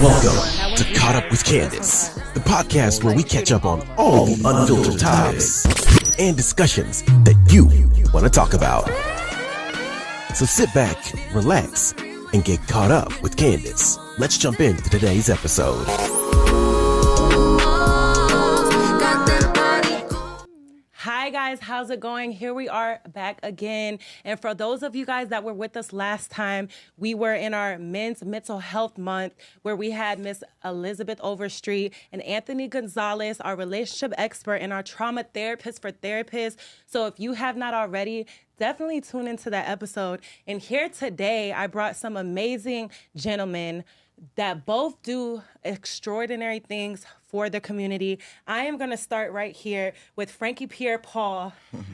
Welcome to Caught Up with Candace, the podcast where we catch up on all the unfiltered topics and discussions that you want to talk about. So sit back, relax, and get caught up with Candace. Let's jump into today's episode. Hi guys, how's it going? Here we are back again. And for those of you guys that were with us last time, we were in our Men's Mental Health Month where we had Miss Elizabeth Overstreet and Anthony Gonzalez, our relationship expert and our trauma therapist for therapists. So if you have not already, definitely tune into that episode. And here today, I brought some amazing gentlemen that both do extraordinary things for the community. I am going to start right here with Frankie Pierre-Paul,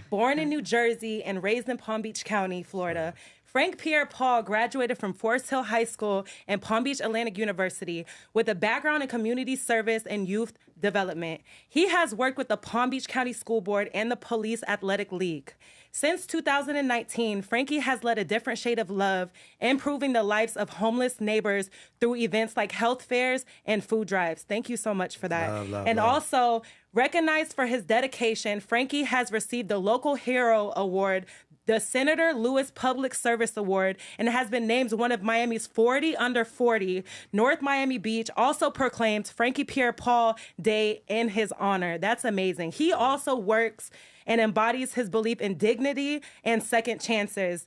born in New Jersey and raised in Palm Beach County, Florida. Frank Pierre-Paul graduated from Forest Hill High School and Palm Beach Atlantic University with a background in community service and youth development. He has worked with the Palm Beach County School Board and the Police Athletic League. Since 2019, Frankie has led a different shade of love, improving the lives of homeless neighbors through events like health fairs and food drives. Thank you so much for that. Love. Also, recognized for his dedication, Frankie has received the Local Hero Award, the Senator Lewis Public Service Award, and has been named one of Miami's 40 under 40. North Miami Beach also proclaimed Frankie Pierre-Paul Day in his honor. That's amazing. He also works and embodies his belief in dignity and second chances,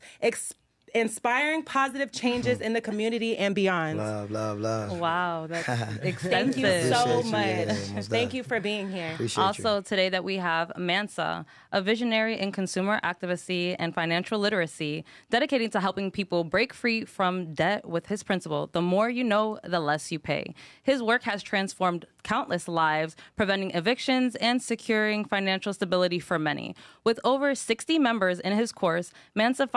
inspiring positive changes in the community and beyond. Love. Wow, that's extensive. Thank you so much. Thank you for being here. Also, today that we have Mansa, a visionary in consumer activism and financial literacy, dedicating to helping people break free from debt with his principle, the more you know, the less you pay. His work has transformed countless lives, preventing evictions and securing financial stability for many. With over 60 members in his course, Mansa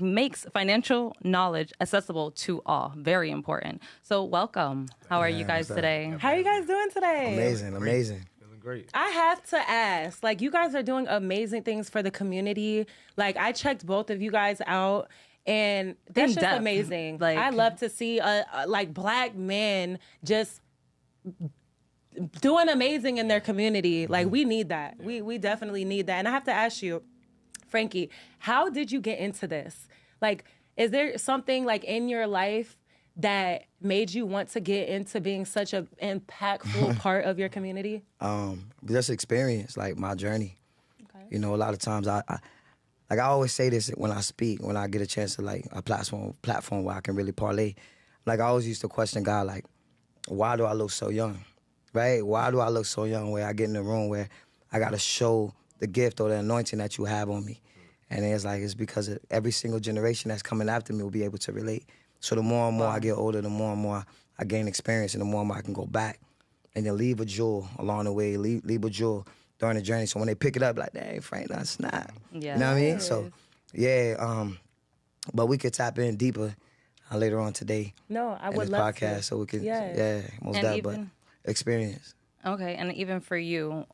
makes financial knowledge accessible to all. Very important. So welcome. How are you guys today? How are you guys doing today? Amazing. Great. I have to ask, like, you guys are doing amazing things for the community. Like, I checked both of you guys out, and that's just amazing. Like, I love to see, like, Black men just doing amazing in their community. Like, we need that. Yeah. We definitely need that. And I have to ask you, Frankie, how did you get into this? Like, is there something, like, in your life that made you want to get into being such an impactful part of your community? Just experience, like, my journey. Okay. You know, a lot of times I always say this when I speak, when I get a chance to, like, a platform where I can really parlay. Like, I always used to question God, like, why do I look so young, right? Why do I look so young where I get in the room where I got to show the gift or the anointing that you have on me? And it's like, it's because of every single generation that's coming after me will be able to relate. So the more and more I get older, the more and more I gain experience, and the more and more I can go back and then leave a jewel along the way, leave a jewel during the journey. So when they pick it up, like, dang, Frank, that's not. Yeah. You know what I mean? So, yeah, but we could tap in deeper later on today. No, I would love to. So we could, most and that, but experience. Okay, and even for you,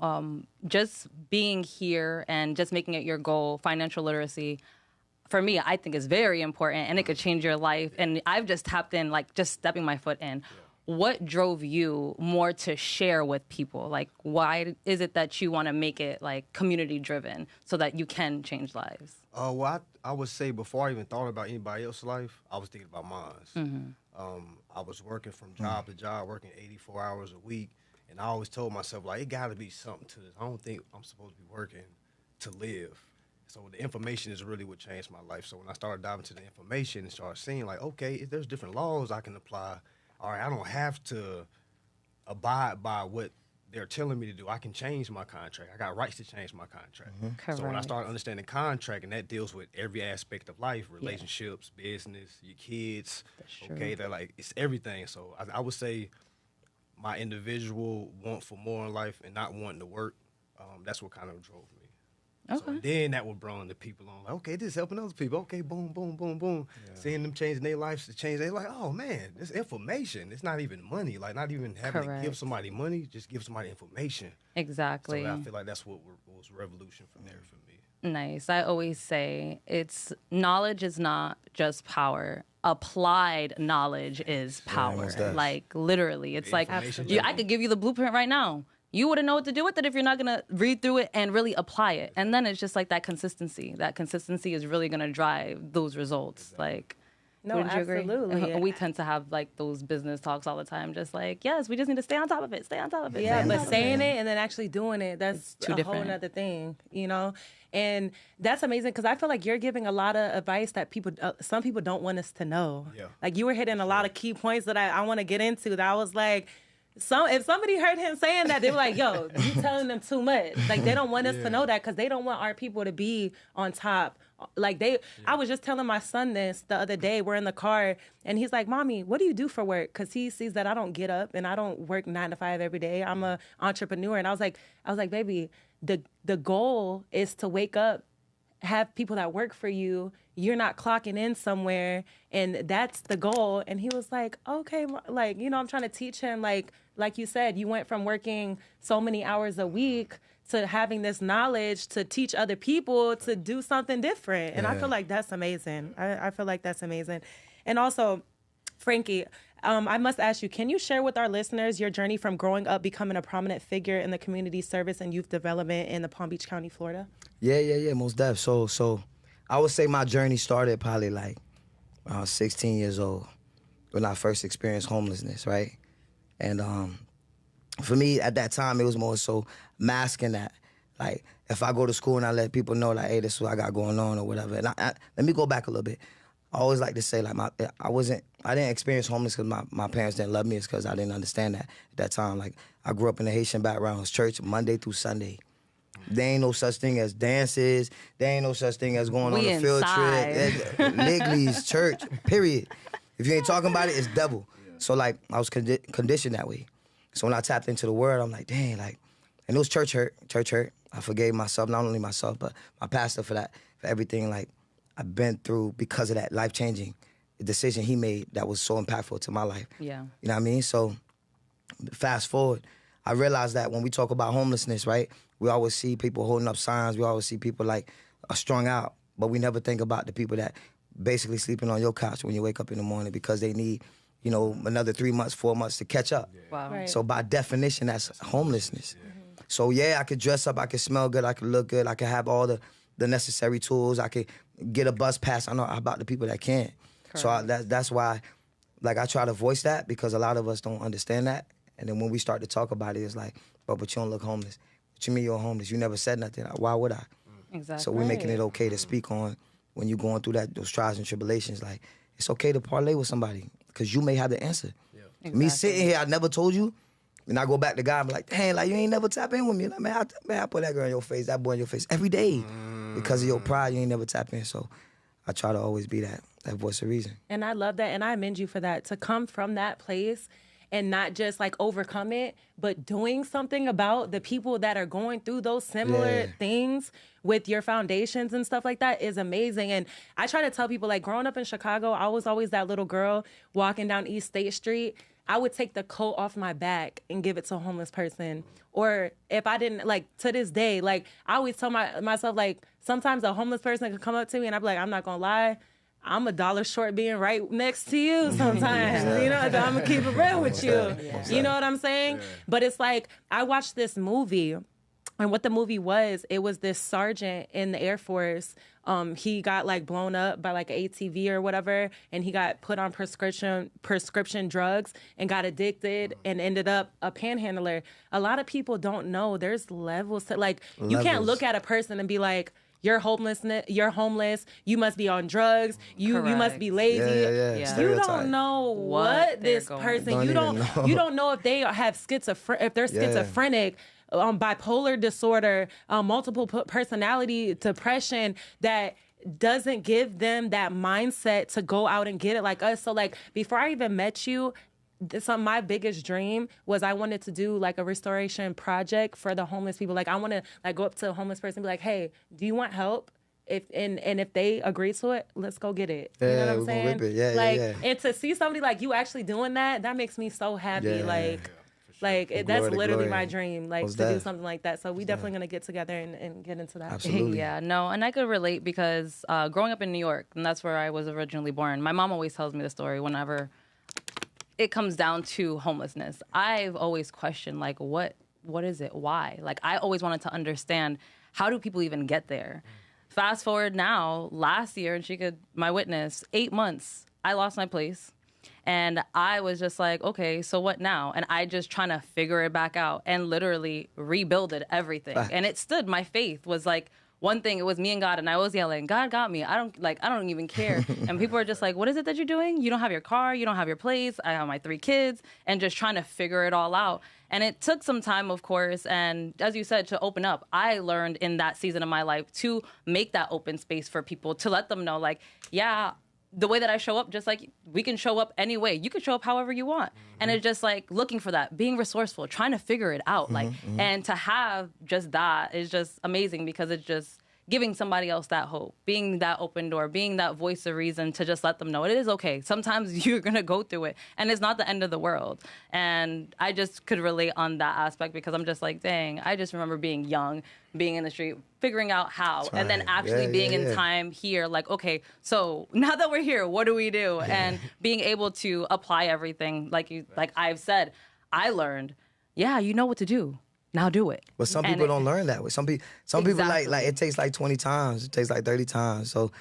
just being here and just making it your goal, financial literacy, for me, I think is very important, and it could change your life. And I've just tapped in, like, just stepping my foot in. Yeah. What drove you more to share with people? Like, why is it that you want to make it, like, community-driven so that you can change lives? Well, I would say before I even thought about anybody else's life, I was thinking about mine. Mm-hmm. I was working from job to job, working 84 hours a week, and I always told myself, like, it got to be something to this. I don't think I'm supposed to be working to live. So the information is really what changed my life. So when I started diving into the information and started seeing, like, okay, if there's different laws I can apply, all right, I don't have to abide by what they're telling me to do. I can change my contract. I got rights to change my contract. Mm-hmm. So when I started understanding contract, and that deals with every aspect of life, relationships, business, your kids, okay, they're like, it's everything. So I would say my individual want for more in life and not wanting to work, that's what kind of drove me. Okay. So then that would bring the people on, like, okay, this is helping other people. Okay, boom, boom, boom, boom. Yeah. Seeing them changing their lives to change, they're like, oh, man, this information. It's not even money. Like, not even having to give somebody money, just give somebody information. Exactly. So I feel like that's what was revolution from there for me. Nice. I always say knowledge is not just power. applied knowledge is power. most definitely. Like literally, it's like Information I could give you the blueprint right now. You wouldn't know what to do with it if you're not gonna read through it and really apply it. And then it's just like that consistency. That consistency is really gonna drive those results. Like, No, wouldn't you agree? absolutely. We tend to have like those business talks all the time. Just like, yes, we just need to stay on top of it. Stay on top of it. Yeah, stay on but top of saying it and then actually doing it, that's too a different. whole nother thing, you know? And that's amazing because I feel like you're giving a lot of advice that some people don't want us to know. Yeah. Like you were hitting a lot of key points that I want to get into that I was like, if somebody heard him saying that, they were like, yo, you telling them too much. Like they don't want us to know that because they don't want our people to be on top. Like I was just telling my son this the other day. We're in the car and he's like, Mommy, what do you do for work? Because he sees that I don't get up and I don't work 9 to 5 every day. I'm an entrepreneur. And I was like, baby, the goal is to wake up, have people that work for you. You're not clocking in somewhere, and that's the goal. And he was like, okay, like, you know, I'm trying to teach him, like you said, you went from working so many hours a week to having this knowledge to teach other people to do something different. And I feel like that's amazing. I feel like that's amazing. And also, Frankie, I must ask you, can you share with our listeners your journey from growing up becoming a prominent figure in the community service and youth development in the Palm Beach County, Florida? Yeah, most def. So I would say my journey started probably like around 16 years old when I first experienced homelessness, right? And for me at that time, it was more so masking that. Like if I go to school and I let people know like, hey, this is what I got going on or whatever. And let me go back a little bit. I always like to say like I didn't experience homeless because my parents didn't love me. It's because I didn't understand that at that time. Like I grew up in a Haitian background, church Monday through Sunday. There ain't no such thing as dances. There ain't no such thing as going on a field trip. Ligley's, church, period. If you ain't talking about it, it's devil. So, like, I was conditioned that way. So when I tapped into the word, I'm like, dang, like, and it was church hurt. I forgave myself, not only myself, but my pastor for everything, like, I've been through because of that life-changing decision he made that was so impactful to my life. Yeah. You know what I mean? So, fast forward, I realized that when we talk about homelessness, right, we always see people holding up signs. We always see people like strung out, but we never think about the people that basically sleeping on your couch when you wake up in the morning because they need, you know, another 3 months, 4 months to catch up. Wow. Right. So by definition, that's homelessness. So yeah, I could dress up, I could smell good, I could look good, I could have all the necessary tools, I could get a bus pass. I know about the people that can't. So that's why, like, I try to voice that because a lot of us don't understand that. And then when we start to talk about it, it's like, but you don't look homeless. What you mean you're homeless? You never said nothing. Why would I? Exactly. So we're making it okay to speak on when you're going through those trials and tribulations. Like, it's okay to parlay with somebody because you may have the answer. Yeah. Exactly. Me sitting here, I never told you, and I go back to God and be like, dang, like, you ain't never tap in with me. Like, man, I put that girl in your face, that boy in your face every day. Because of your pride, you ain't never tap in. So I try to always be that voice of reason. And I love that, and I commend you for that, to come from that place and not just like overcome it, but doing something about the people that are going through those similar things with your foundations and stuff like that is amazing. And I try to tell people, like, growing up in Chicago, I was always that little girl walking down East State Street. I would take the coat off my back and give it to a homeless person. Or if I didn't, like, to this day, like, I always tell myself, like, sometimes a homeless person could come up to me and I'd be like, I'm not gonna lie, I'm $1 short being right next to you sometimes. You know, I'm gonna keep it real with you. You know what I'm saying? But it's like, I watched this movie, and what the movie was, it was this sergeant in the Air Force. He got like blown up by like an ATV or whatever, and he got put on prescription drugs and got addicted and ended up a panhandler. A lot of people don't know there's levels to, like, you can't look at a person and be like, you're homeless, you must be on drugs, you must be lazy. Yeah. You don't know what this person, you don't know if they have if they're schizophrenic, bipolar disorder, multiple personality, depression, that doesn't give them that mindset to go out and get it like us. So, like, before I even met you, my biggest dream was I wanted to do like a restoration project for the homeless people. Like, I want to like go up to a homeless person and be like, hey, do you want help? If they agree to it, let's go get it. You know what I'm saying? Yeah, like, and to see somebody like you actually doing that makes me so happy. Like From that's glory to literally glory. my dream, like Most to do def. something like that. So we definitely gonna get together and get into that. Absolutely. Yeah, no, and I could relate because growing up in New York, and that's where I was originally born, my mom always tells me the story whenever it comes down to homelessness. I've always questioned, like, what is it? Why? Like, I always wanted to understand, how do people even get there? Fast forward now, last year, and she could, my witness, 8 months, I lost my place. And I was just like, okay, so what now? And I just trying to figure it back out and literally rebuilded everything. Facts. And it stood. My faith was like, one thing, it was me and God, and I was yelling, God got me. I don't even care. And people are just like, what is it that you're doing? You don't have your car, you don't have your place. I have my 3 kids, and just trying to figure it all out. And it took some time, of course, and as you said, to open up. I learned in that season of my life to make that open space for people, to let them know, like, yeah, the way that I show up, just like we can show up any way. You can show up however you want. And it's just like looking for that, being resourceful, trying to figure it out. Like, and to have just that is just amazing, because it's just giving somebody else that hope, being that open door, being that voice of reason to just let them know it is okay. Sometimes you're going to go through it, and it's not the end of the world. And I just could relate on that aspect, because I'm just like, dang, I just remember being young, being in the street, figuring out how, and then actually being in time here, like, okay, so now that we're here, what do we do? And being able to apply everything, like I've said, I learned, yeah, you know what to do. Now do it. But some people don't learn that way. Some people like it takes like 20 times. It takes like 30 times. So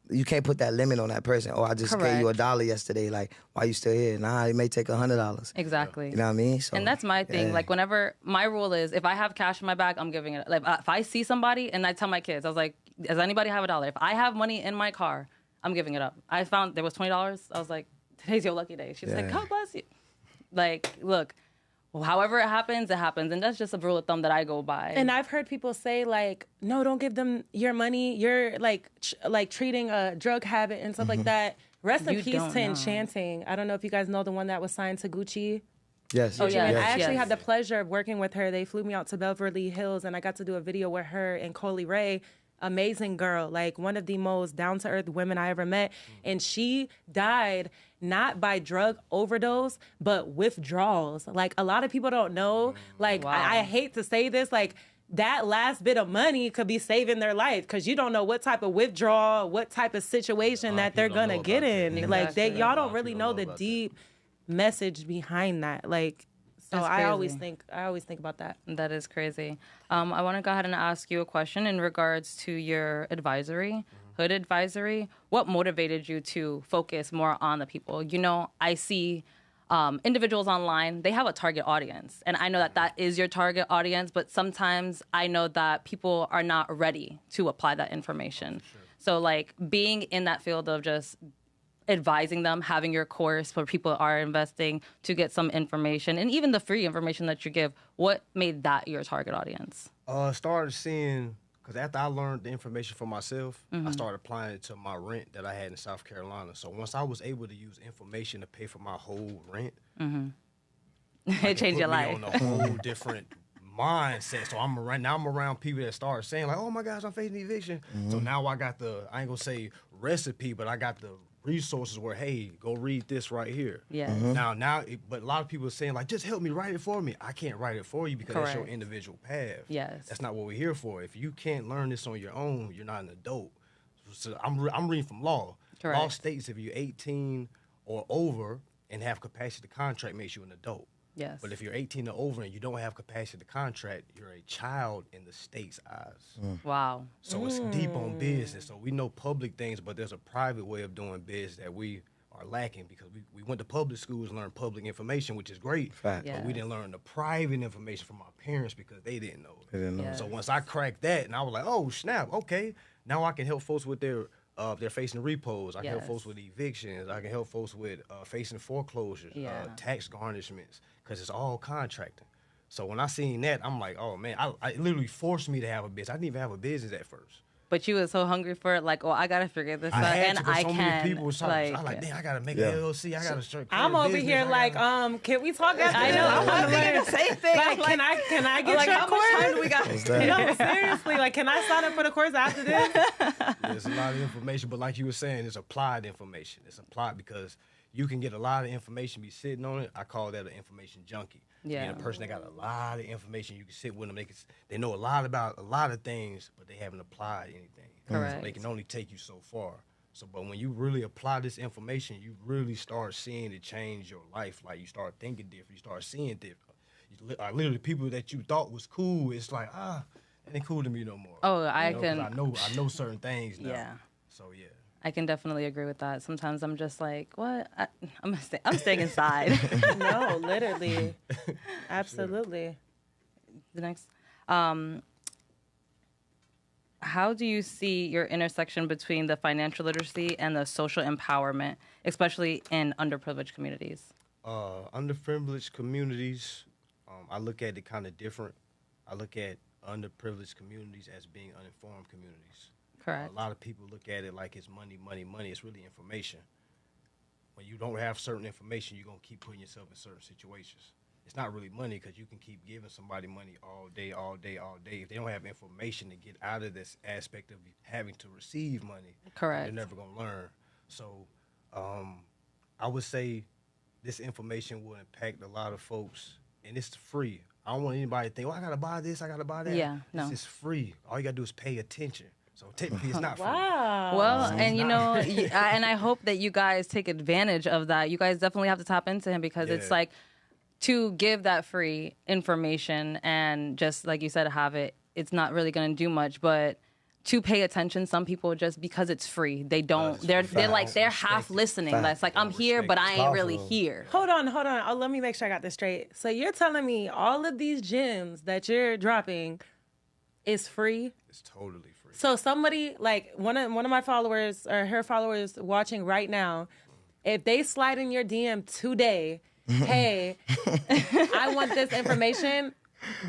you can't put that limit on that person. Oh, I just gave you $1 yesterday. Like, why you still here? Nah, it may take $100. Exactly. You know what I mean? So, and that's my thing. Like, whenever my rule is, if I have cash in my bag, I'm giving it. Like, if I see somebody, and I tell my kids, I was like, does anybody have $1? If I have money in my car, I'm giving it up. I found there was $20. I was like, today's your lucky day. She's like, God bless you. Like, look. However it happens, and that's just a rule of thumb that I go by. And I've heard people say, like, no, don't give them your money. You're like treating a drug habit and stuff like that. Rest in peace to Enchanting. I don't know if you guys know the one that was signed to Gucci. Yes. Oh, yeah. I actually had the pleasure of working with her. They flew me out to Beverly Hills, and I got to do a video with her and Coley Ray. Amazing girl, like one of the most down-to-earth women I ever met. And she died not by drug overdose, but withdrawals. Like, a lot of people don't know. Like, I hate to say this, like, that last bit of money could be saving their life, because you don't know what type of withdrawal, what type of situation that they're gonna get in. Exactly. Like, y'all don't really know the deep message behind that. Like, so I always think about that. That is crazy. I want to go ahead and ask you a question in regards to your advisory, Hood Advisory. What motivated you to focus more on the people? You know, I see individuals online, they have a target audience. And I know that is your target audience, but sometimes I know that people are not ready to apply that information. Sure. So, like, being in that field of just advising them, having your course where people are investing to get some information, and even the free information that you give, what made that your target audience? Started seeing, because after I learned the information for myself, I started applying it to my rent that I had in South Carolina. So once I was able to use information to pay for my whole rent, It changed your life. On a whole different mindset. So I'm around people that start saying, like, oh my gosh, I'm facing eviction. So now I got I ain't gonna say recipe, but I got the resources where, hey, go read this right here. Yeah. But a lot of people are saying, like, just help me write it for me. I can't write it for you, because that's your individual path. Yes. That's not what we're here for. If you can't learn this on your own, you're not an adult. So I'm reading from law. Correct. Law states if you're 18 or over and have capacity to contract, makes you an adult. Yes. But if you're 18 or over and you don't have capacity to contract, you're a child in the state's eyes. Wow. So it's deep on business. So we know public things, but there's a private way of doing business that we are lacking, because we went to public schools and learned public information, which is great. Fact. But we didn't learn the private information from our parents because they didn't know. They didn't know. Yes. So once I cracked that, and I was like, oh, snap, okay. Now I can help folks with they're facing repos. I can help Yes. folks with evictions. I can help folks with facing foreclosures, tax garnishments, because it's all contracting. So when I seen that, I'm like, oh man, it literally forced me to have a business. I didn't even have a business at first. But you were so hungry for it, like, oh, I gotta figure this out, and to, 'cause I so can. many people was talking. Like, I'm like, damn, I gotta make an LLC. I gotta start. I'm over here like, can we talk after I this? know. I want to learn. the same thing. Like, can I get like, your how course? much time do we got? No, seriously. Like, can I sign up for the course after this? There's a lot of information, but like you were saying, it's applied information. It's applied because you can get a lot of information, be sitting on it. I call that an information junkie. Yeah. And a person that got a lot of information, you can sit with them. They know a lot about a lot of things, but they haven't applied anything. Correct. So they can only take you so far. So, but when you really apply this information, you really start seeing it change your life. Like, you start thinking different. You start seeing different. Literally, people that you thought was cool, it's like, it ain't cool to me no more. Oh, I know certain things now. Yeah. So, yeah. I can definitely agree with that. Sometimes I'm just like, what? I'm staying inside. No, literally. Absolutely. The next. How do you see your intersection between the financial literacy and the social empowerment, especially in underprivileged communities? Underprivileged communities, I look at it kind of different. I look at underprivileged communities as being uninformed communities. Correct. A lot of people look at it like it's money, money, money. It's really information. When you don't have certain information, you're going to keep putting yourself in certain situations. It's not really money because you can keep giving somebody money all day, all day, all day. If they don't have information to get out of this aspect of having to receive money, correct, they're never going to learn. So I would say this information will impact a lot of folks, and it's free. I don't want anybody to think, I got to buy this, I got to buy that. Yeah, no. It's free. All you got to do is pay attention. So technically, it's not free. Wow. Well, and and I hope that you guys take advantage of that. You guys definitely have to tap into him because it's like to give that free information and just like you said, have it. It's not really going to do much, but to pay attention, some people just because it's free, they don't. They're half listening. That's like I'm here, but I ain't really here. Hold on. Oh, let me make sure I got this straight. So you're telling me all of these gems that you're dropping is free? It's totally free. So somebody like one of my followers or her followers watching right now, if they slide in your DM today, hey, I want this information,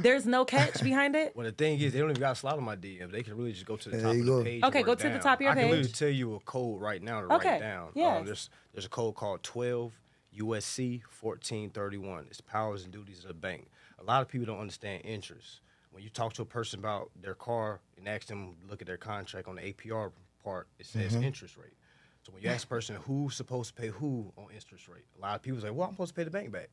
there's no catch behind it? Well, the thing is, they don't even got to slide on my DM. They can really just go to the top of the page. Okay, go to the top of your page. I can literally tell you a code right now to write down. Yeah. There's a code called 12 USC 1431. It's powers and duties of the bank. A lot of people don't understand interest. When you talk to a person about their car and ask them to look at their contract on the APR part, it says interest rate. So when you ask a person who's supposed to pay who on interest rate, a lot of people say, well, I'm supposed to pay the bank back.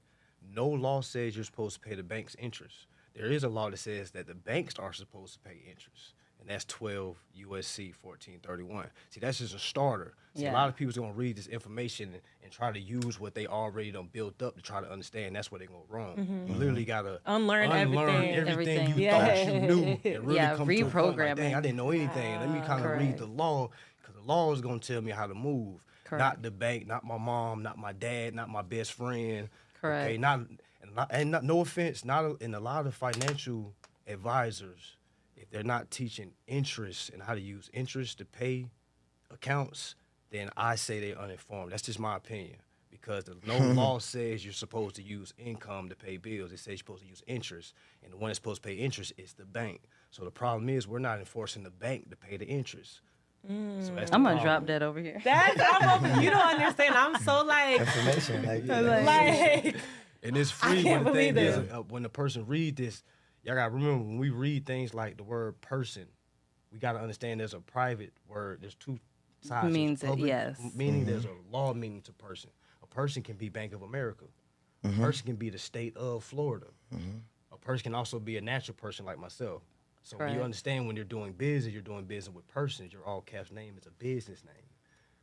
No law says you're supposed to pay the bank's interest. There is a law that says that the banks are supposed to pay interest, and that's 12 USC 1431. See, that's just a starter. See, a lot of people's going to read this information and try to use what they already done built up to try to understand. That's where they go wrong. You literally got to unlearn everything you thought you knew. And really come to a point like, dang, I didn't know anything. Let me kind of read the law, because the law is going to tell me how to move. Correct. Not the bank, not my mom, not my dad, not my best friend. Correct. Okay, no offense, in a lot of financial advisors, if they're not teaching interest and how to use interest to pay accounts, then I say they're uninformed. That's just my opinion, because no law says you're supposed to use income to pay bills. It says you're supposed to use interest, and the one that's supposed to pay interest is the bank. So the problem is we're not enforcing the bank to pay the interest. So I'm gonna drop that over here. You don't understand. I'm so like information, like and it's free. When the thing is, when the person read this, y'all gotta remember when we read things like the word person, we gotta understand there's a private word. There's two sides. Means it, yes. Meaning there's a law meaning to person. A person can be Bank of America. A person can be the state of Florida. A person can also be a natural person like myself. So when you understand when you're doing business with persons, your all caps name is a business name.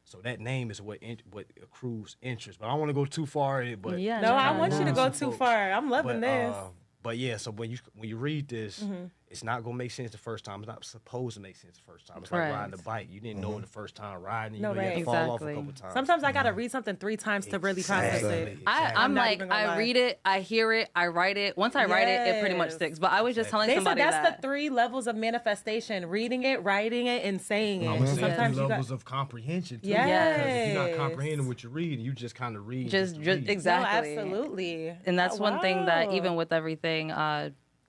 So that name is what accrues interest. But I don't want to go too far in it. But I want you to go too far. I'm loving this. But yeah, so when you read this, it's not gonna make sense the first time. It's not supposed to make sense the first time. It's like riding a bike. You didn't know it the first time riding. You had to fall off a couple times. Sometimes I gotta read something 3 times to really process it. I'm like, I read it, I hear it, I write it. Once I write it, it pretty much sticks. But I was just telling somebody that. They said that's the 3 levels of manifestation: reading it, writing it, and saying it. Sometimes levels of comprehension too. Because if you're not comprehending what you're reading, you just kind of read. Just exactly. No, absolutely. And that's one thing that even with everything,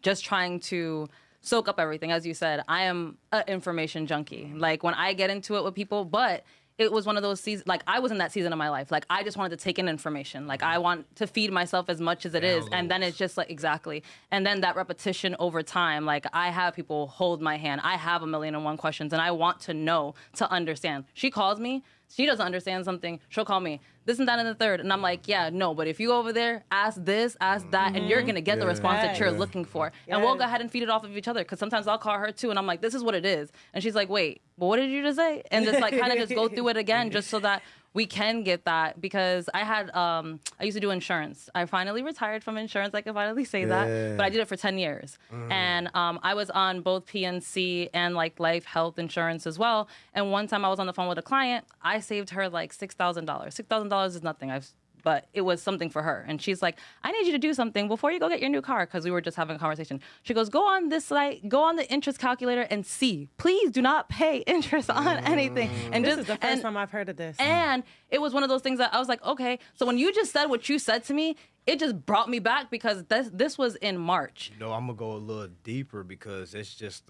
just trying to soak up everything. As you said, I am an information junkie. Like when I get into it with people, but it was one of those seasons, like I was in that season of my life. Like I just wanted to take in information. Like I want to feed myself as much as it is. And then it's just like, exactly. And then that repetition over time, like I have people hold my hand. I have 1,000,001 questions and I want to know, to understand. She calls me. She doesn't understand something. She'll call me. this and that and the third. And I'm like, yeah, no, but if you go over there, ask this, ask that, and you're going to get the response that you're looking for. And we'll go ahead and feed it off of each other, because sometimes I'll call her too, and I'm like, this is what it is. And she's like, wait, but what did you just say? And just like kind of just go through it again, just so that we can get that. Because I used to do insurance. I finally retired from insurance. I can finally say that. But I did it for 10 years. And I was on both PNC and like life health insurance as well. And one time I was on the phone with a client. I saved her like $6,000. $6,000 is nothing. But it was something for her. And she's like, I need you to do something before you go get your new car, because we were just having a conversation. She goes, go on this site, go on the interest calculator and see. Please do not pay interest on anything. And this is the first time I've heard of this. And it was one of those things that I was like, okay. So when you just said what you said to me, it just brought me back, because this was in March. You know, I'm going to go a little deeper, because it's just,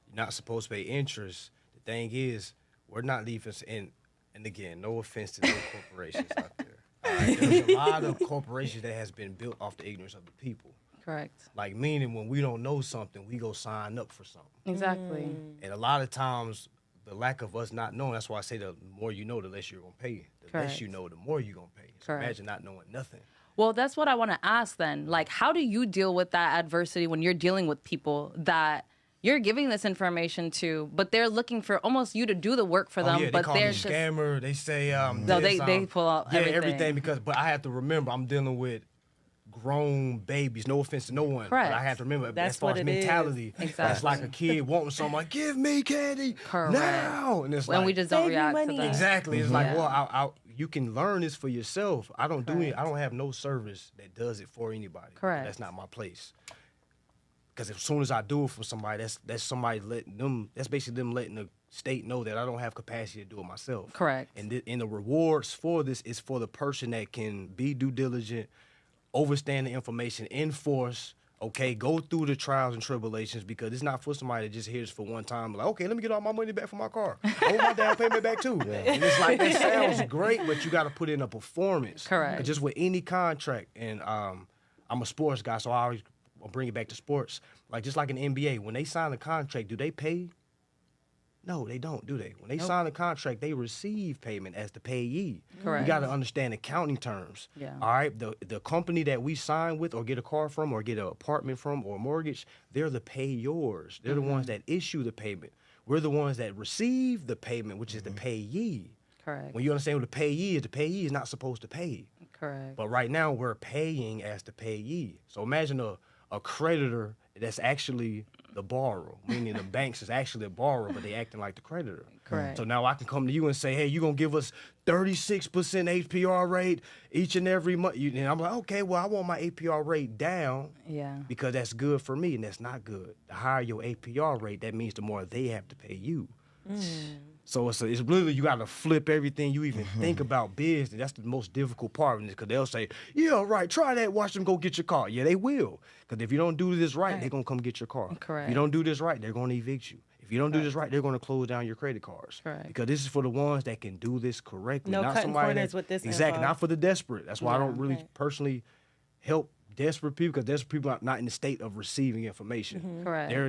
you're not supposed to pay interest. The thing is, we're not leaving, and again, no offense to no corporations out there. There's a lot of corporations that has been built off the ignorance of the people. Correct. Like, meaning when we don't know something, we go sign up for something. Exactly. And a lot of times, the lack of us not knowing, that's why I say the more you know, the less you're going to pay. The less you know, the more you're going to pay. So imagine not knowing nothing. Well, that's what I want to ask then. Like, how do you deal with that adversity when you're dealing with people that you're giving this information to, but they're looking for almost you to do the work for them? They but call they're me scammer. They say no, they pull out everything. But I have to remember, I'm dealing with grown babies. No offense to no one. Correct. But I have to remember, That's as far what as it is. mentality, Exactly. that's like a kid wanting something like, give me candy now. And it's when like, we just don't Save you react to money. that. exactly. It's like, well, you can learn this for yourself. I don't do it. I don't have no service that does it for anybody. Correct. That's not my place. Because as soon as I do it for somebody, that's somebody letting them. That's basically them letting the state know that I don't have capacity to do it myself. Correct. And the rewards for this is for the person that can be due diligent, understand the information, enforce. Okay, go through the trials and tribulations, because it's not for somebody that just hears for one time. Like, okay, let me get all my money back from my car. I want my down payment back too. And it's like, that sounds great, but you got to put in a performance. Correct. 'Cause just with any contract, and I'm a sports guy, so I'll bring it back to sports. Like, just like an NBA, when they sign a contract, do they pay? No, they don't, do they? When they sign a contract, they receive payment as the payee. Correct. You got to understand accounting terms. Yeah. All right? The company that we sign with or get a car from or get an apartment from or mortgage, they're the payors. They're the ones that issue the payment. We're the ones that receive the payment, which is the payee. Correct. When you understand what the payee is not supposed to pay. Correct. But right now, we're paying as the payee. So imagine a creditor that's actually the borrower, meaning the banks is actually a borrower, but they acting like the creditor. Correct. So now I can come to you and say, hey, you're going to give us 36% APR rate each and every month. And I'm like, okay, well, I want my APR rate down because that's good for me, and that's not good. The higher your APR rate, that means the more they have to pay you. So it's literally, you got to flip everything you even think about business. That's the most difficult part of this, because they'll say, yeah, right, try that, watch them go get your car. Yeah, they will. Because if you don't do this right, they're going to come get your car. Correct. If you don't do this right, they're going to evict you. If you don't do this right, they're going to close down your credit cards. Correct. Because this is for the ones that can do this correctly. No not cutting somebody corners with this Exactly, info. not for the desperate. That's why I don't really personally help desperate people, because desperate people are not in the state of receiving information. Correct. They're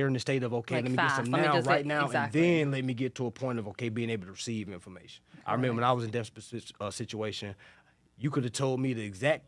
in the state of, okay, Like let me fast. get some Let me now, just right get- now, exactly. and then let me get to a point of, okay, being able to receive information. I remember when I was in desperate situation, you could have told me the exact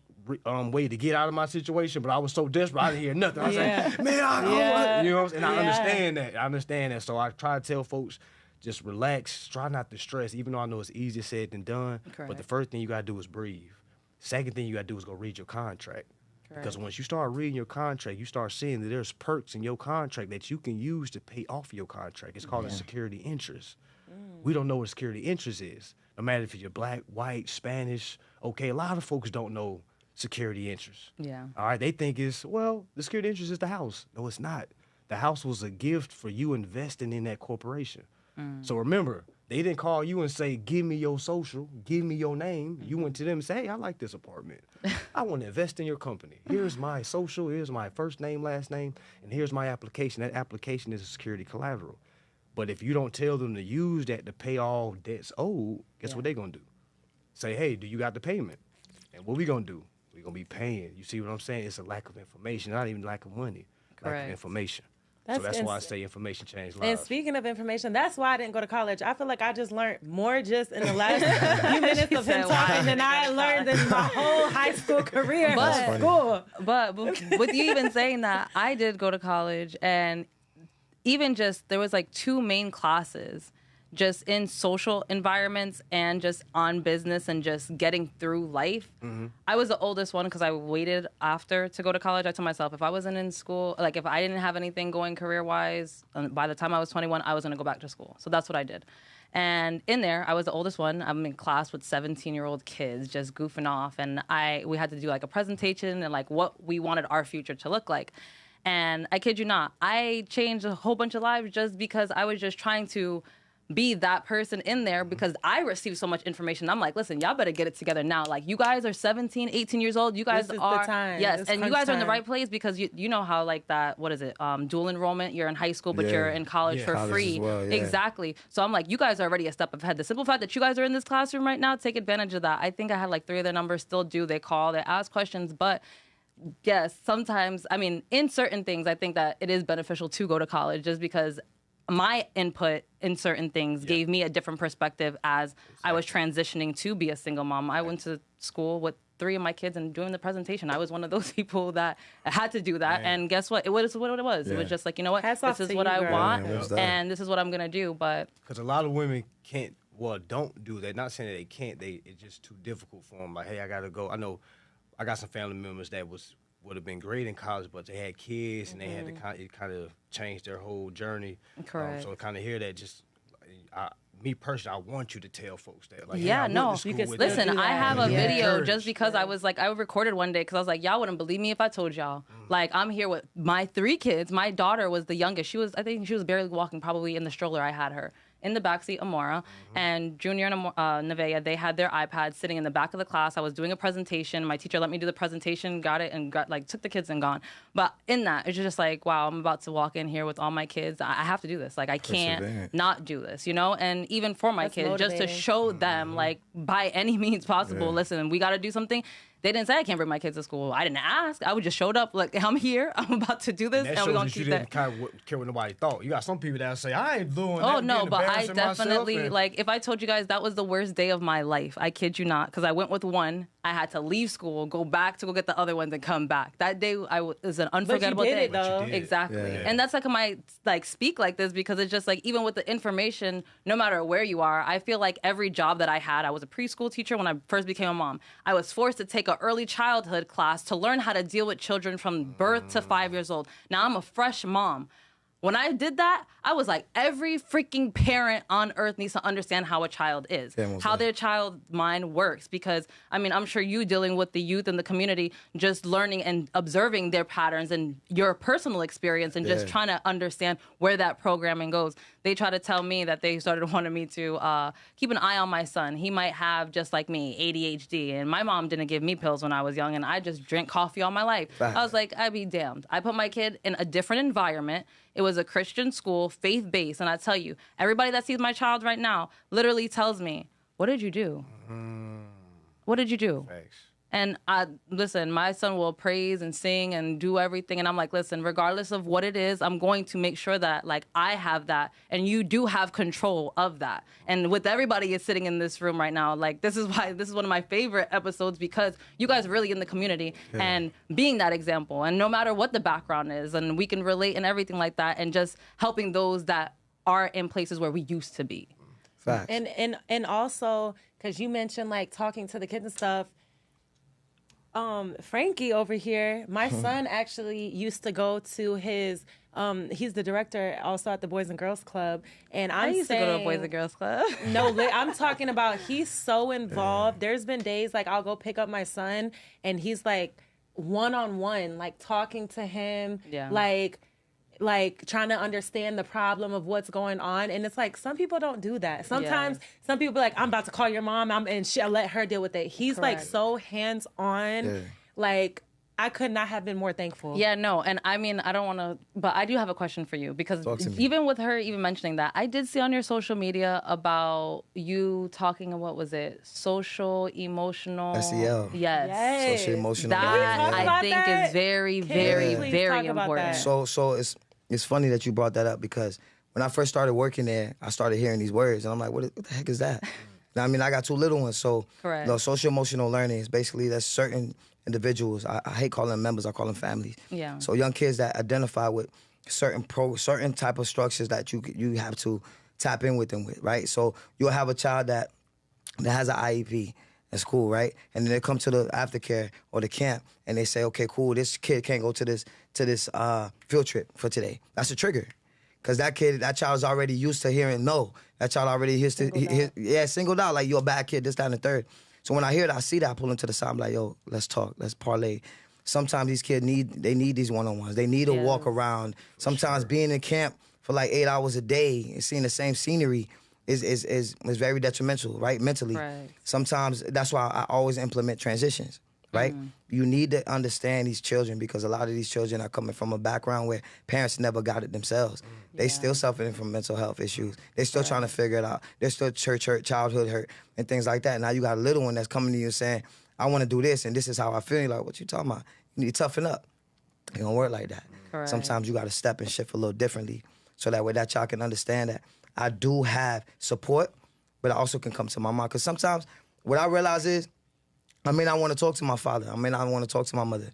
way to get out of my situation, but I was so desperate, I didn't hear nothing. I was like, man, you know what I'm saying? And I understand that. So I try to tell folks, just relax, try not to stress, even though I know it's easier said than done. Correct. But the first thing you got to do is breathe. Second thing you got to do is go read your contract. Because once you start reading your contract, you start seeing that there's perks in your contract that you can use to pay off your contract. It's called a security interest. We don't know what security interest is. No matter if you're black, white, Spanish, okay, a lot of folks don't know security interest. Yeah. All right, they think it's, well, the security interest is the house. No, it's not. The house was a gift for you investing in that corporation. So remember, they didn't call you and say, give me your social, give me your name. You went to them and say, hey, I like this apartment. I want to invest in your company. Here's my social, here's my first name, last name, and here's my application. That application is a security collateral. But if you don't tell them to use that to pay all debts owed, guess what they're going to do? Say, hey, do you got the payment? And what we going to do? We're going to be paying. You see what I'm saying? It's a lack of information, not even lack of money, lack of Correct. information. So that's why I say information changes And lives. speaking of information, that's why I didn't go to college. I feel like I just learned more just in the last few minutes of him talking than I learned in my whole high school career. But- School. But with you even saying that, I did go to college, and even just there was like 2 main classes just in social environments and just on business and just getting through life. I was the oldest one because I waited after to go to college. I told myself if I wasn't in school, like if I didn't have anything going career-wise, by the time I was 21, I was going to go back to school. So that's what I did. And in there, I was the oldest one. I'm in class with 17-year-old kids just goofing off. And we had to do like a presentation and like what we wanted our future to look like. And I kid you not, I changed a whole bunch of lives just because I was just trying to be that person in there because I received so much information. I'm like, listen, y'all better get it together now. Like, you guys are 17, 18 years old. You guys This is are. the time. Yes, It's and you crunch guys are in the time. right place because you know how, like, that, what is it? Dual enrollment. You're in high school, but Yeah. you're in college Yeah. for College free. as well, yeah. Exactly. So I'm like, you guys are already a step ahead. The simple fact that you guys are in this classroom right now, take advantage of that. I think I had like 3 of their numbers, still do. They call, they ask questions, but yes, sometimes, I mean, in certain things, I think that it is beneficial to go to college just because my input in certain things gave me a different perspective as I was transitioning to be a single mom. I went to school with 3 of my kids and doing the presentation. I was one of those people that had to do that. And guess what? It was what it was. It was just like, you know what? Hats off This is to what you, I girl. want, Yeah, what's that? and this is what I'm going to do. But Because a lot of women don't do that. Not saying that they can't. It's just too difficult for them. Like, hey, I got to go. I know I got some family members that would have been great in college, but they had kids and they had to kind of change their whole journey. Correct. So kind of hear that me personally, I want you to tell folks that. Like, hey, yeah, I went no. to school You can with still them. Listen, do I that. have a Yeah. video Encourage. just because I recorded one day because I was like, y'all wouldn't believe me if I told y'all. Like, I'm here with my 3 kids. My daughter was the youngest. I think she was barely walking, probably in the stroller. I had her in the backseat, Amora, and Junior and Nevaeh, they had their iPads sitting in the back of the class. I was doing a presentation. My teacher let me do the presentation, got it, and took the kids and gone. But in that, it's just like, wow, I'm about to walk in here with all my kids. I have to do this. Like, I can't Perseverance. not do this, you know? And even for my That's kids, just to motivating. show them, like, by any means possible, listen, we got to do something. They didn't say I can't bring my kids to school. I didn't ask. I would just showed up like, I'm here. I'm about to do this, And that and we're shows gonna that you keep didn't that. kind of care what nobody thought. You got some people that say, I ain't doing that. Oh I'm no, being but I embarrassing myself," definitely and- like if I told you guys that was the worst day of my life, I kid you not, because I went with one. I had to leave school, go back to go get the other ones, and come back. That day was an unforgettable did day. it, though. But you did. Exactly, Yeah. and that's like my speak like this because it's just like even with the information, no matter where you are, I feel like every job that I had, I was a preschool teacher when I first became a mom. I was forced to take an early childhood class to learn how to deal with children from birth to 5 years old. Now I'm a fresh mom. When I did that, I was like, every freaking parent on earth needs to understand how a child is, Yeah, most how definitely. their child's mind works. Because, I mean, I'm sure you dealing with the youth in the community, just learning and observing their patterns and your personal experience and just Yeah. trying to understand where that programming goes. They try to tell me that they started wanting me to keep an eye on my son. He might have, just like me, ADHD. And my mom didn't give me pills when I was young, and I just drank coffee all my life. Facts. I was like, I'd be damned. I put my kid in a different environment. It was a Christian school, faith-based. And I tell you, everybody that sees my child right now literally tells me, what did you do? What did you do? Thanks. And listen, my son will praise and sing and do everything. And I'm like, listen, regardless of what it is, I'm going to make sure that like I have that and you do have control of that. And with everybody is sitting in this room right now, like this is why this is one of my favorite episodes because you guys are really in the community and being that example. And no matter what the background is, and we can relate and everything like that, and just helping those that are in places where we used to be. Facts. And also because you mentioned like talking to the kids and stuff. Frankie over here, my son actually used to go to his. He's the director also at the Boys and Girls Club, and I used to go to a saying- Boys and Girls Club. No, I'm talking about he's so involved. There's been days like I'll go pick up my son and he's like one-on-one, like talking to him, Yeah. like trying to understand the problem of what's going on. And it's like some people don't do that. Sometimes some people be like, I'm about to call your mom and she'll let her deal with it. He's like Correct. so hands-on. Yeah. Like I could not have been more thankful. Yeah, no, and I mean, I don't want to, but I do have a question for you because Talk to me. even with her even mentioning that, I did see on your social media about you talking, what was it? Social, emotional. SEL. Yes. Yes. Social emotional. Can we talk That about I think that? is very, Can very, we please very talk about important. that? So it's funny that you brought that up because when I first started working there, I started hearing these words, and I'm like, what the heck is that? Now, I mean, I got 2 little ones, so Correct. Social emotional learning is basically that's certain individuals. I hate calling them members, I call them families. Yeah. So young kids that identify with certain type of structures that you have to tap in with them with, right? So you'll have a child that has an IEP. That's cool, right? And then they come to the aftercare or the camp, and they say, "Okay, cool. This kid can't go to this field trip for today." That's a trigger, because that child is already used to hearing no. That child already used to singled out, like, you're a bad kid. This, that, and the third. So when I hear that, I see that, I pull into the side. I'm like, "Yo, let's talk. Let's parlay." Sometimes these kids need these one-on-ones. They need to walk around. Sometimes being in camp for like 8 hours a day and seeing the same scenery is very detrimental, right? Mentally. Right. Sometimes that's why I always implement transitions, right? You need to understand these children, because a lot of these children are coming from a background where parents never got it themselves. They still suffering from mental health issues. They're still trying to figure it out. They're still church hurt, childhood hurt, and things like that. Now you got a little one that's coming to you saying, "I want to do this, and this is how I feel." You're like, "What you talking about? You need to toughen up." It don't work like that. Correct. Sometimes you got to step and shift a little differently, so that way that child can understand that I do have support, but I also can come to my mom. Because sometimes what I realize is I may not want to talk to my father. I may not want to talk to my mother.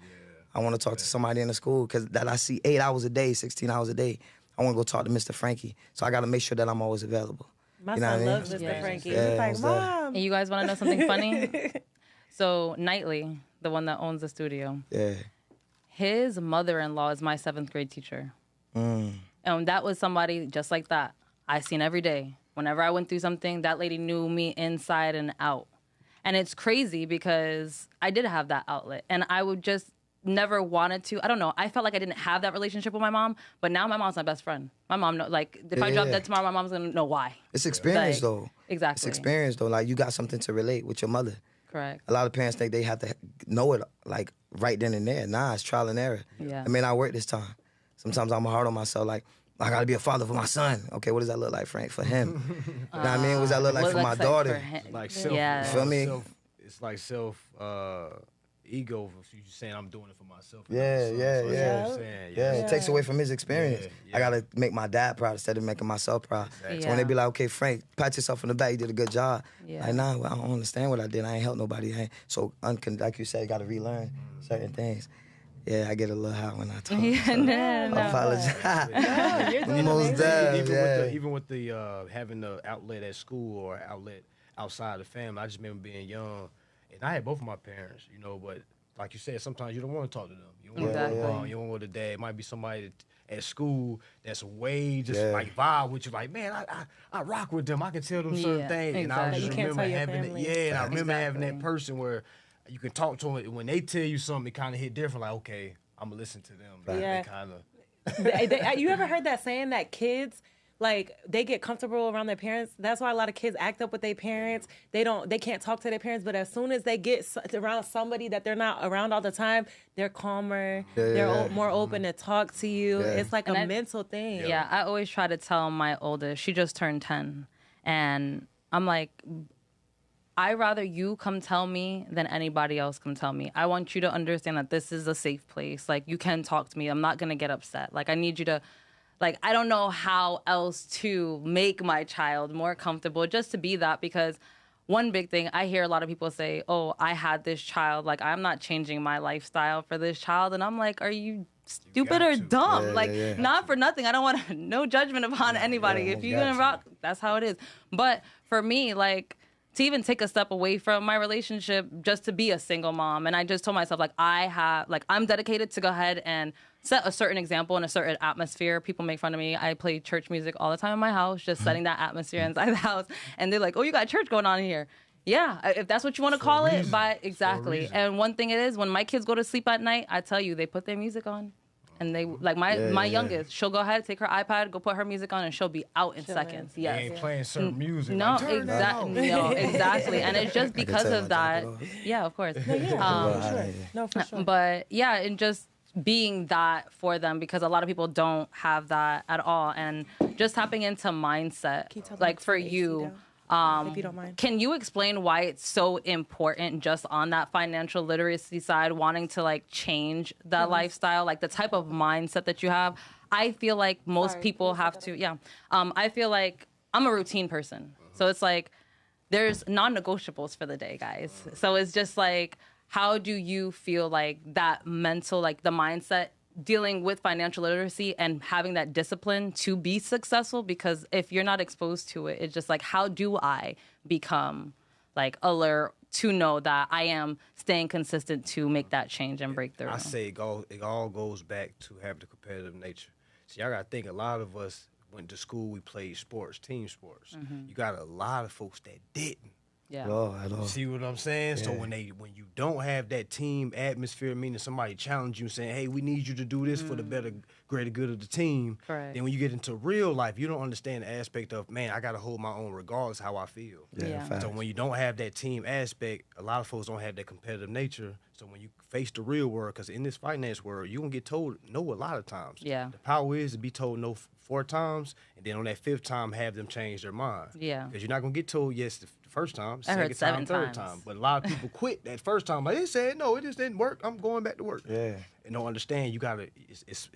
I want to talk to somebody in the school because that I see 8 hours a day, 16 hours a day. I want to go talk to Mr. Frankie. So I got to make sure that I'm always available. My You know son what I mean? loves Mr. Yeah. Frankie. Yeah, He's like, what's that? "Mom." And you guys want to know something funny? So Knightley, the one that owns the studio, Yeah. his mother-in-law is my 7th grade teacher. And that was somebody just like that I seen every day. Whenever I went through something, that lady knew me inside and out. And it's crazy because I did have that outlet, and I would just never wanted to. I don't know. I felt like I didn't have that relationship with my mom, but now my mom's my best friend. My mom, like, if I drop dead tomorrow, my mom's gonna know why. It's experience, Like, though. exactly. It's experience, though. Like, you got something to relate with your mother. Correct. A lot of parents think they have to know it, like, right then and there. Nah, it's trial and error. Yeah. It may not work this time. Sometimes I'm hard on myself, like, I gotta be a father for my son. Okay, what does that look like, Frank, for him? You know what I mean? What does that look like What for my looks like daughter? for him. Like self, Yeah. Feel me? It's like self ego. If you saying I'm doing it for myself. Yeah, So yeah, that's what yeah. I'm saying. Yeah, it takes away from his experience. Yeah. I gotta make my dad proud instead of making myself proud. Exactly. So when they Yeah. be like, "Okay, Frank, pat yourself on the back, you did a good job." Yeah. Like, nah, well, I don't understand what I did. I ain't helped nobody. So, like you said, you gotta relearn certain things. Yeah, I get a little hot when I talk. Yeah, so no. I apologize. You're doing Most amazing. definitely, yeah. Even with the having the outlet at school or outlet outside the family. I just remember being young, and I had both of my parents, you know. But like you said, sometimes you don't want to talk to them. You don't want to Exactly. go to mom. You don't want to dad. It might be somebody at school that's way just Yeah. like vibe with you. Like, man, I rock with them. I can tell them certain Yeah, things. And I exactly. just You can't remember tell your having family. and I remember having that Exactly. person where you can talk to them. When they tell you something, it kind of hit different. Like, okay, I'm gonna listen to them. Like, Yeah. they kind of. You ever heard that saying that kids, like, they get comfortable around their parents? That's why a lot of kids act up with their parents. They can't talk to their parents, but as soon as they get around somebody that they're not around all the time, they're calmer. They're more open to talk to you. Yeah. It's like And a I- mental thing. Yeah, I always try to tell my oldest, she just turned 10. And I'm like, I'd rather you come tell me than anybody else come tell me. I want you to understand that this is a safe place. Like, you can talk to me. I'm not going to get upset. Like, I need you to, like, I don't know how else to make my child more comfortable just to be that, because one big thing, I hear a lot of people say, oh, I had this child. Like, I'm not changing my lifestyle for this child. And I'm like, are you stupid or to. dumb? Yeah, like, yeah. not for nothing. I don't want to, no judgment upon anybody. yeah, If you're got going to to. rock, that's how it is. But for me, like, to even take a step away from my relationship just to be a single mom. And I just told myself, like, I'm dedicated to go ahead and set a certain example in a certain atmosphere. People make fun of me. I play church music all the time in my house, just setting that atmosphere inside the house. And they're like, oh, you got church going on here. Yeah, if that's what you want to call it. reason. But For a exactly. reason. And one thing it is, when my kids go to sleep at night, I tell you, they put their music on. And they, like, my youngest, she'll go ahead, take her iPad, go put her music on, and she'll be out in seconds. They Yes. ain't playing certain music. No, like, turn that off. no, exactly. And it's just can because tell of I that. jack it off. Yeah, of course. No, for sure. But yeah, and just being that for them, because a lot of people don't have that at all. And just tapping into mindset, you tell them like to for turn the AC you. if you don't mind. Can you explain why it's so important just on that financial literacy side, wanting to like change that lifestyle, like the type of mindset that you have? I feel like most people have to, I feel like I'm a routine person. So it's like, there's non-negotiables for the day, guys. So it's just like, how do you feel like that mental, like the mindset dealing with financial literacy and having that discipline to be successful? Because if you're not exposed to it, it's just like, how do I become like alert to know that I am staying consistent to make that change and break through? I say it all goes back to having the competitive nature. See, I got to think a lot of us went to school, we played sports, team sports. You got a lot of folks that didn't. Yeah. Oh, at all. See what I'm saying? Yeah. So when you don't have that team atmosphere, meaning somebody challenge you saying, hey, we need you to do this for the greater good of the team. Correct. Then when you get into real life, you don't understand the aspect of, man, I got to hold my own regardless how I feel. Yeah. So when you don't have that team aspect, a lot of folks don't have that competitive nature. So when you face the real world, because in this finance world, you're going to get told no a lot of times. Yeah. The power is to be told no 4 times, and then on that 5th time, have them change their mind. Yeah. Because you're not going to get told yes the first time, I heard second time, 7 third times. time. But a lot of people quit that first time. But they said, no, it just didn't work. I'm going back to work. Yeah. And don't understand, you got to, it's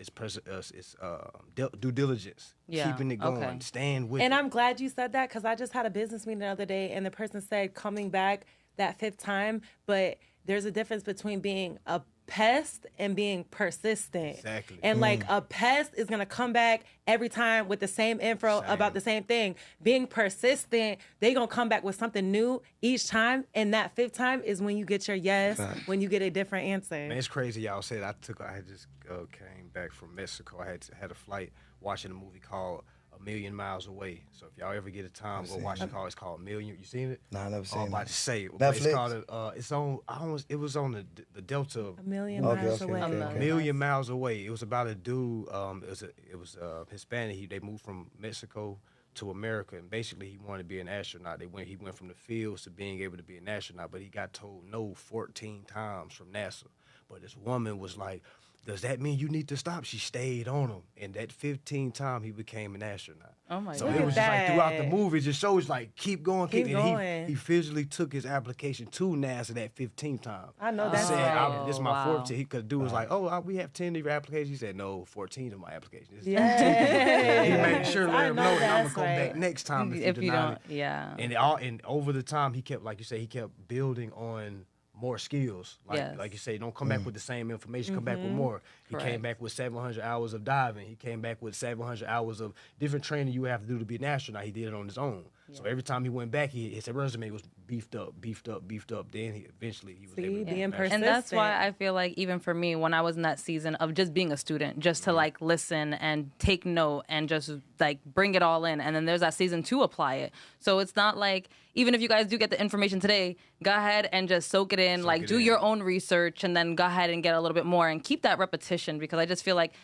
due diligence. Yeah. Keeping it going. Okay. Stand with And it. I'm glad you said that, because I just had a business meeting the other day, and the person said coming back that 5th time, but there's a difference between being a pest and being persistent. Exactly. And like a pest is gonna come back every time with the same info about the same thing. Being persistent, they gonna come back with something new each time, and that 5th time is when you get your yes, when you get a different answer. Man, it's crazy y'all said. I had just came back from Mexico. I had a flight watching a movie called A Million Miles Away. So if y'all ever get a time, go watch it. It's called Million. You seen it? No, I never seen it. I'm about to say it. Netflix? It's called it's on. It was on the Delta. A million miles away. A million miles away. It was about a dude. It was Hispanic. They moved from Mexico to America, and basically he wanted to be an astronaut. He went from the fields to being able to be an astronaut, but he got told no 14 times from NASA. But this woman was like, does that mean you need to stop? She stayed on him. And that 15th time, he became an astronaut. Oh, my So God. it was just like throughout the movie, it just shows like, keep going, keep going. And he physically took his application to NASA that 15th time. I know He that's said, right. this is my Wow. 14th. Because dude was like, we have 10 of your applications. He said, no, 14 of my applications. This is Yes. He made sure to let him know that I'm going that's to come back right. next time if If you you deny don't, it. yeah. And over the time, he kept, like you say, he kept building on more skills. Yes. Like you say, don't come back with the same information, come back with more. He Correct. came back with 700 hours of diving. He came back with 700 hours of different training you have to do to be an astronaut. He did it on his own. So every time he went back, his resume was beefed up. Then he eventually was able to being be an persistent. And that's why I feel like even for me, when I was in that season of just being a student, just to like listen and take note and just like bring it all in. And then there's that season to apply it. So it's not like, even if you guys do get the information today, go ahead and just soak it in, do your own research, and then go ahead and get a little bit more and keep that repetition, because I just feel like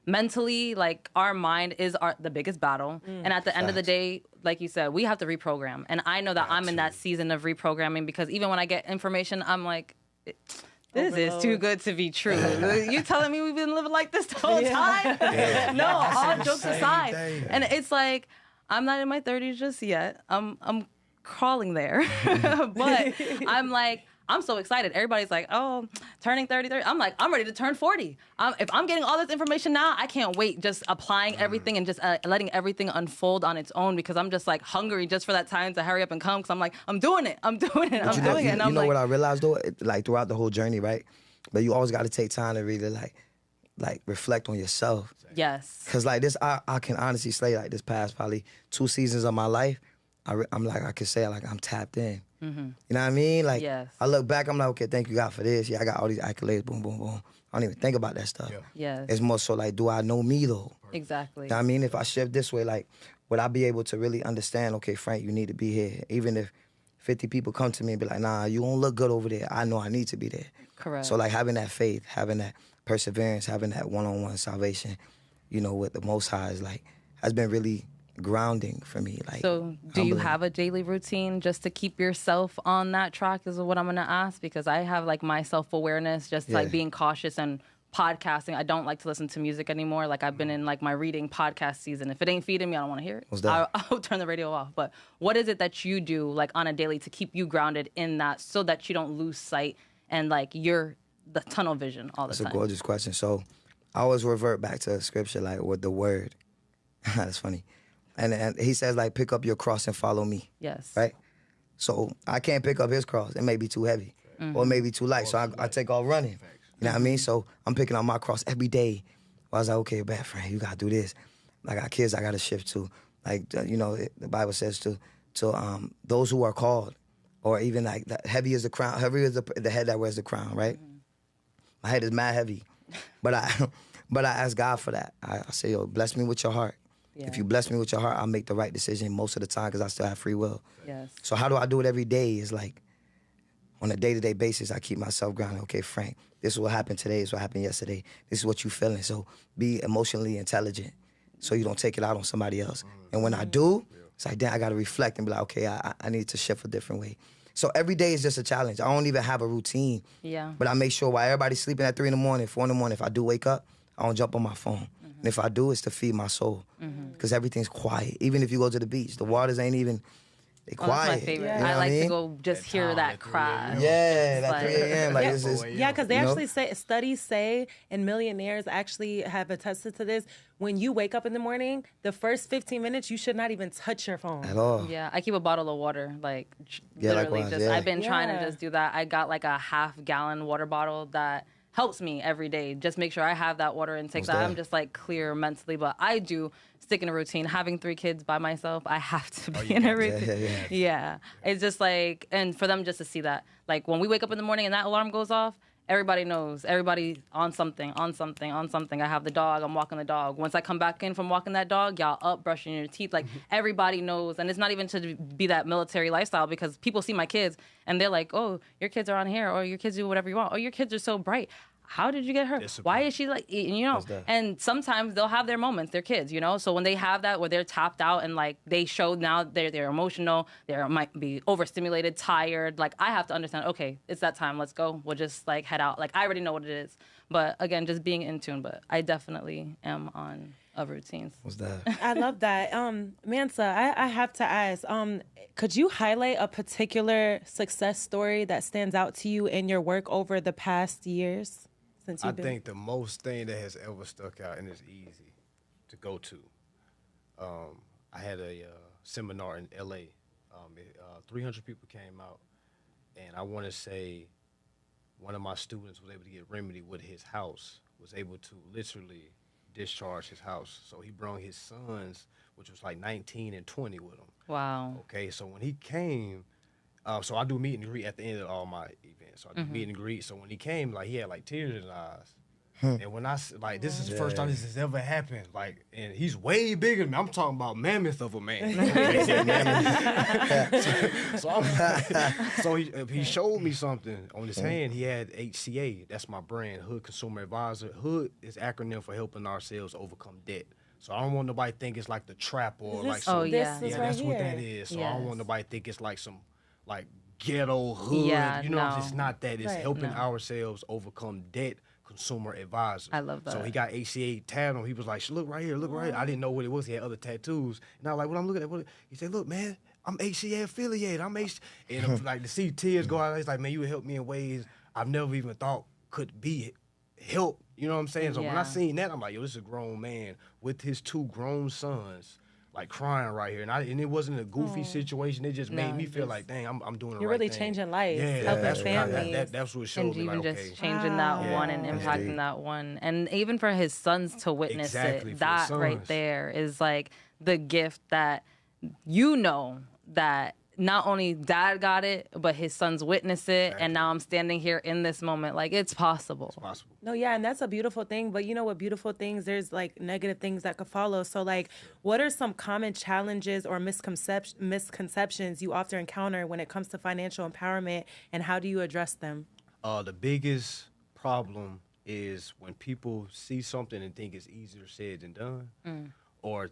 mentally, like our mind is the biggest battle. And at the end of the day, like you said, we have to reprogram. And I know that I'm in that season of reprogramming, because even when I get information, I'm like, this is too good to be true. You telling me we've been living like this the whole time? No, all jokes aside. And it's like, I'm not in my 30s just yet. I'm crawling there. But I'm like, I'm so excited. Everybody's like, oh, turning 30. I'm like, I'm ready to turn 40. If I'm getting all this information now, I can't wait just applying everything and just letting everything unfold on its own, because I'm just like hungry just for that time to hurry up and come, because I'm like, I'm doing it. I'm doing it. I'm doing it. And You I'm know like, what I realized though? Like throughout the whole journey, right? But you always got to take time to really like reflect on yourself. yes. Cause like this, I can honestly say like this past probably 2 seasons of my life, I'm like, I could say like I'm tapped in. You know what I mean? Like, Yes. I look back, I'm like, okay, thank you God for this. Yeah, I got all these accolades, boom, boom, boom. I don't even think about that stuff. Yes. It's more so like, do I know me though? Exactly. You know what I mean? If I shift this way, like, would I be able to really understand, okay, Frank, you need to be here. Even if 50 people come to me and be like, nah, you don't look good over there. I know I need to be there. Correct. So like having that faith, having that perseverance, having that one-on-one salvation, you know, with the Most High is like, has been really grounding for me. Like, So do you humbling. have a daily routine just to keep yourself on that track is what I'm going to ask, because I have like my self-awareness, just like Yeah. being cautious and podcasting. I don't like to listen to music anymore. Like I've been in like my reading podcast season. If it ain't feeding me, I don't want to hear it. What's that? I'll turn the radio off. But what is it that you do like on a daily to keep you grounded in that, so that you don't lose sight and like you're the tunnel vision all the That's time? a gorgeous question. So I always revert back to scripture, like with the word. That's funny. And he says, like, pick up your cross and follow me. Yes. Right? So I can't pick up his cross. It may be too heavy or it may be too light. So I take off running. You know what I mean? So I'm picking up my cross every day. I was like, okay, bad friend, you got to do this. I got kids I got to shift to. Like, you know, the Bible says to those who are called, or even like, heavy is the crown, heavy is the head that wears the crown, right? My head is mad heavy. But I ask God for that. I say, yo, bless me with your heart. Yeah. If you bless me with your heart, I'll make the right decision most of the time because I still have free will. Yes. So how do I do it every day? It's like, on a day-to-day basis, I keep myself grounded. Okay, Frank, this is what happened today. This is what happened yesterday. This is what you're feeling. So be emotionally intelligent so you don't take it out on somebody else. And when I do, it's like, then I got to reflect and be like, okay, I need to shift a different way. So every day is just a challenge. I don't even have a routine. Yeah. But I make sure while everybody's sleeping at 3 in the morning, 4 in the morning, if I do wake up, I don't jump on my phone. And if I do, it's to feed my soul. Because everything's quiet. Even if you go to the beach, the waters ain't even, they quiet. That's my favorite. You know I what like mean? to go just hear that cry. Yeah, It's that 3 a.m. Like, it's just, Yeah, because they you know? actually say, studies say, and millionaires actually have attested to this, when you wake up in the morning, the first 15 minutes, you should not even touch your phone. At all. Yeah, I keep a bottle of water, like Yeah, literally likewise, just, yeah. I've been trying to Yeah. just do that. I got like a half-gallon water bottle that helps me every day. Just make sure I have that water intake, Most that I'm definitely. just like clear mentally. But I do stick in a routine. Having 3 kids by myself, I have to be in a routine. Yeah. It's just like, and for them just to see that, like when we wake up in the morning and that alarm goes off, everybody knows. Everybody on something. I have the dog. I'm walking the dog. Once I come back in from walking that dog, y'all up brushing your teeth. Like everybody knows. And it's not even to be that military lifestyle because people see my kids and they're like, oh, your kids are on here, or your kids do whatever you want. Oh, your kids are so bright. How did you get her? Why is she like, you know? And sometimes they'll have their moments, they're kids, you know? So when they have that where they're tapped out and like they show now they're emotional, they might be overstimulated, tired. Like I have to understand, okay, it's that time, let's go. We'll just like head out. Like I already know what it is. But again, just being in tune. But I definitely am on a routine. What's that? I love that. Mansa, I have to ask, could you highlight a particular success story that stands out to you in your work over the past years? Since I you've been... think the most thing that has ever stuck out, and it's easy to go to, I had a seminar in L.A. 300 people came out, and I want to say one of my students was able to get remedy with his house, was able to literally discharge his house. So he brought his sons, which was like 19 and 20 with him. Wow. Okay, so when he came, so I do meet and greet at the end of all my events. So I do meet and greet. So when he came, like he had like tears in his eyes. And when like this is the first time this has ever happened. Like, and he's way bigger than me. I'm talking about mammoth of a man. so he showed me something on his hand. He had HCA. That's my brand, Hood Consumer Advisor. Hood is acronym for helping ourselves overcome debt. So I don't want nobody to think it's like the trap or like some. Oh, yeah. This is Yeah, right that's what here. that is. So I don't Yes. want nobody to think it's like some like ghetto hood. Yeah, you know, no. it's not that. It's Right. helping ourselves overcome debt. Consumer Advisor. I love So that. he got HCA tattooed on. He was like, look right here, look right here. I didn't know what it was. He had other tattoos. And I was like, what I'm looking at? He said, look, man, I'm HCA affiliated. I'm HCA. And like to see tears go out, he's like, man, you helped me in ways I've never even thought could be help. You know what I'm saying? So when I Yeah. seen that, I'm like, yo, this is a grown man with his 2 grown sons, like crying right here. And it wasn't a goofy situation. It just No, made me feel just- like, dang, I'm doing the You're right really thing. changing lives, Yeah, helping that's families. that's what And showed me. even Like, just okay. changing that Wow. one and Yeah, that's impacting deep. that one. And even for his sons to witness Exactly, for it, his that right sons. there is like the gift that you know that not only dad got it, but his sons witnessed it. Exactly. And now I'm standing here in this moment. Like, it's possible. Possible. No, yeah, and that's a beautiful thing. But you know what, beautiful things, there's like negative things that could follow. So like, what are some common challenges or misconceptions you often encounter when it comes to financial empowerment, and how do you address them? The biggest problem is when people see something and think it's easier said than done, or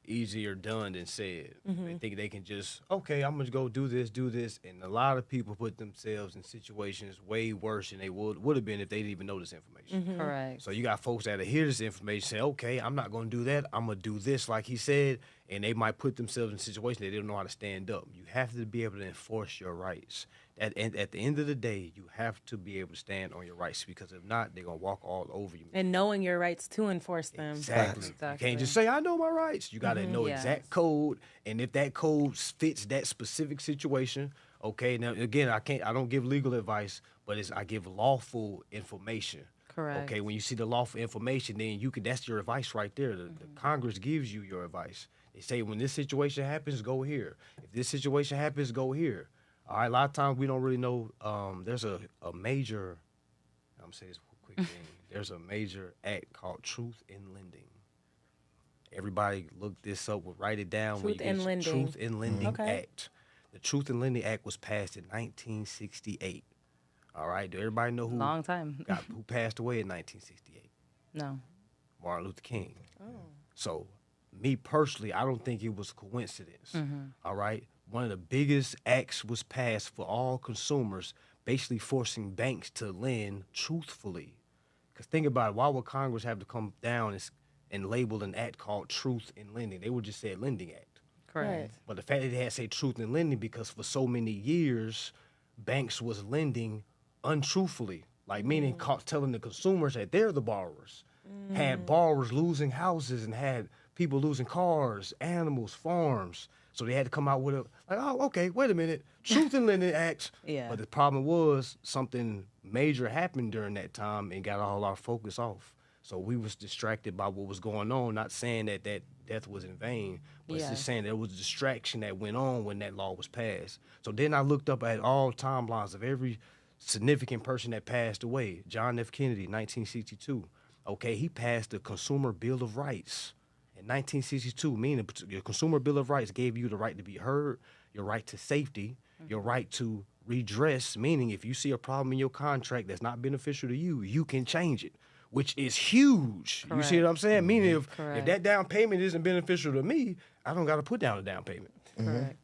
easier done than said. They think they can just, okay, I'm gonna go do this, and a lot of people put themselves in situations way worse than they would have been if they didn't even know this information. Correct. So you got folks that hear this information, say, okay, I'm not gonna do that, I'm gonna do this like he said, and they might put themselves in situations that they don't know how to stand up. You have to be able to enforce your rights. at the end of the day, you have to be able to stand on your rights, because if not, they're going to walk all over you. And knowing your rights to enforce them. Exactly. You can't just say, I know my rights. You got to know exact code. And if that code fits that specific situation, okay, now again, I don't give legal advice, but I give lawful information. Correct. Okay, when you see the lawful information, then that's your advice right there. The Congress gives you your advice. They say, when this situation happens, go here. If this situation happens, go here. All right, a lot of times we don't really know. There's a major, I'm saying this quick thing. There's a major act called Truth in Lending. Everybody look this up, write it down. Truth in Lending. Truth in Lending Act. The Truth in Lending Act was passed in 1968. All right, do everybody know who Long time. who passed away in 1968? No. Martin Luther King. So, me personally, I don't think it was a coincidence. All right, one of the biggest acts was passed for all consumers, basically forcing banks to lend truthfully. Because think about it, why would Congress have to come down and label an act called Truth in Lending? They would just say Lending Act. Correct. But the fact that they had to say Truth in Lending, because for so many years, banks was lending untruthfully, like meaning telling the consumers that they're the borrowers. Had borrowers losing houses and had people losing cars, animals, farms. So they had to come out with okay, wait a minute, Truth in Lending Act. Yeah. But the problem was something major happened during that time and got all our focus off. So we was distracted by what was going on, not saying that death was in vain, but it's just saying there was a distraction that went on when that law was passed. So then I looked up at all timelines of every significant person that passed away. John F. Kennedy, 1962. Okay, he passed the Consumer Bill of Rights in 1962, meaning the Consumer Bill of Rights gave you the right to be heard, your right to safety, your right to redress, meaning if you see a problem in your contract that's not beneficial to you, you can change it, which is huge. Correct. You see what I'm saying? Meaning if Correct. that down payment isn't beneficial to me, I don't got to put down a down payment. Correct.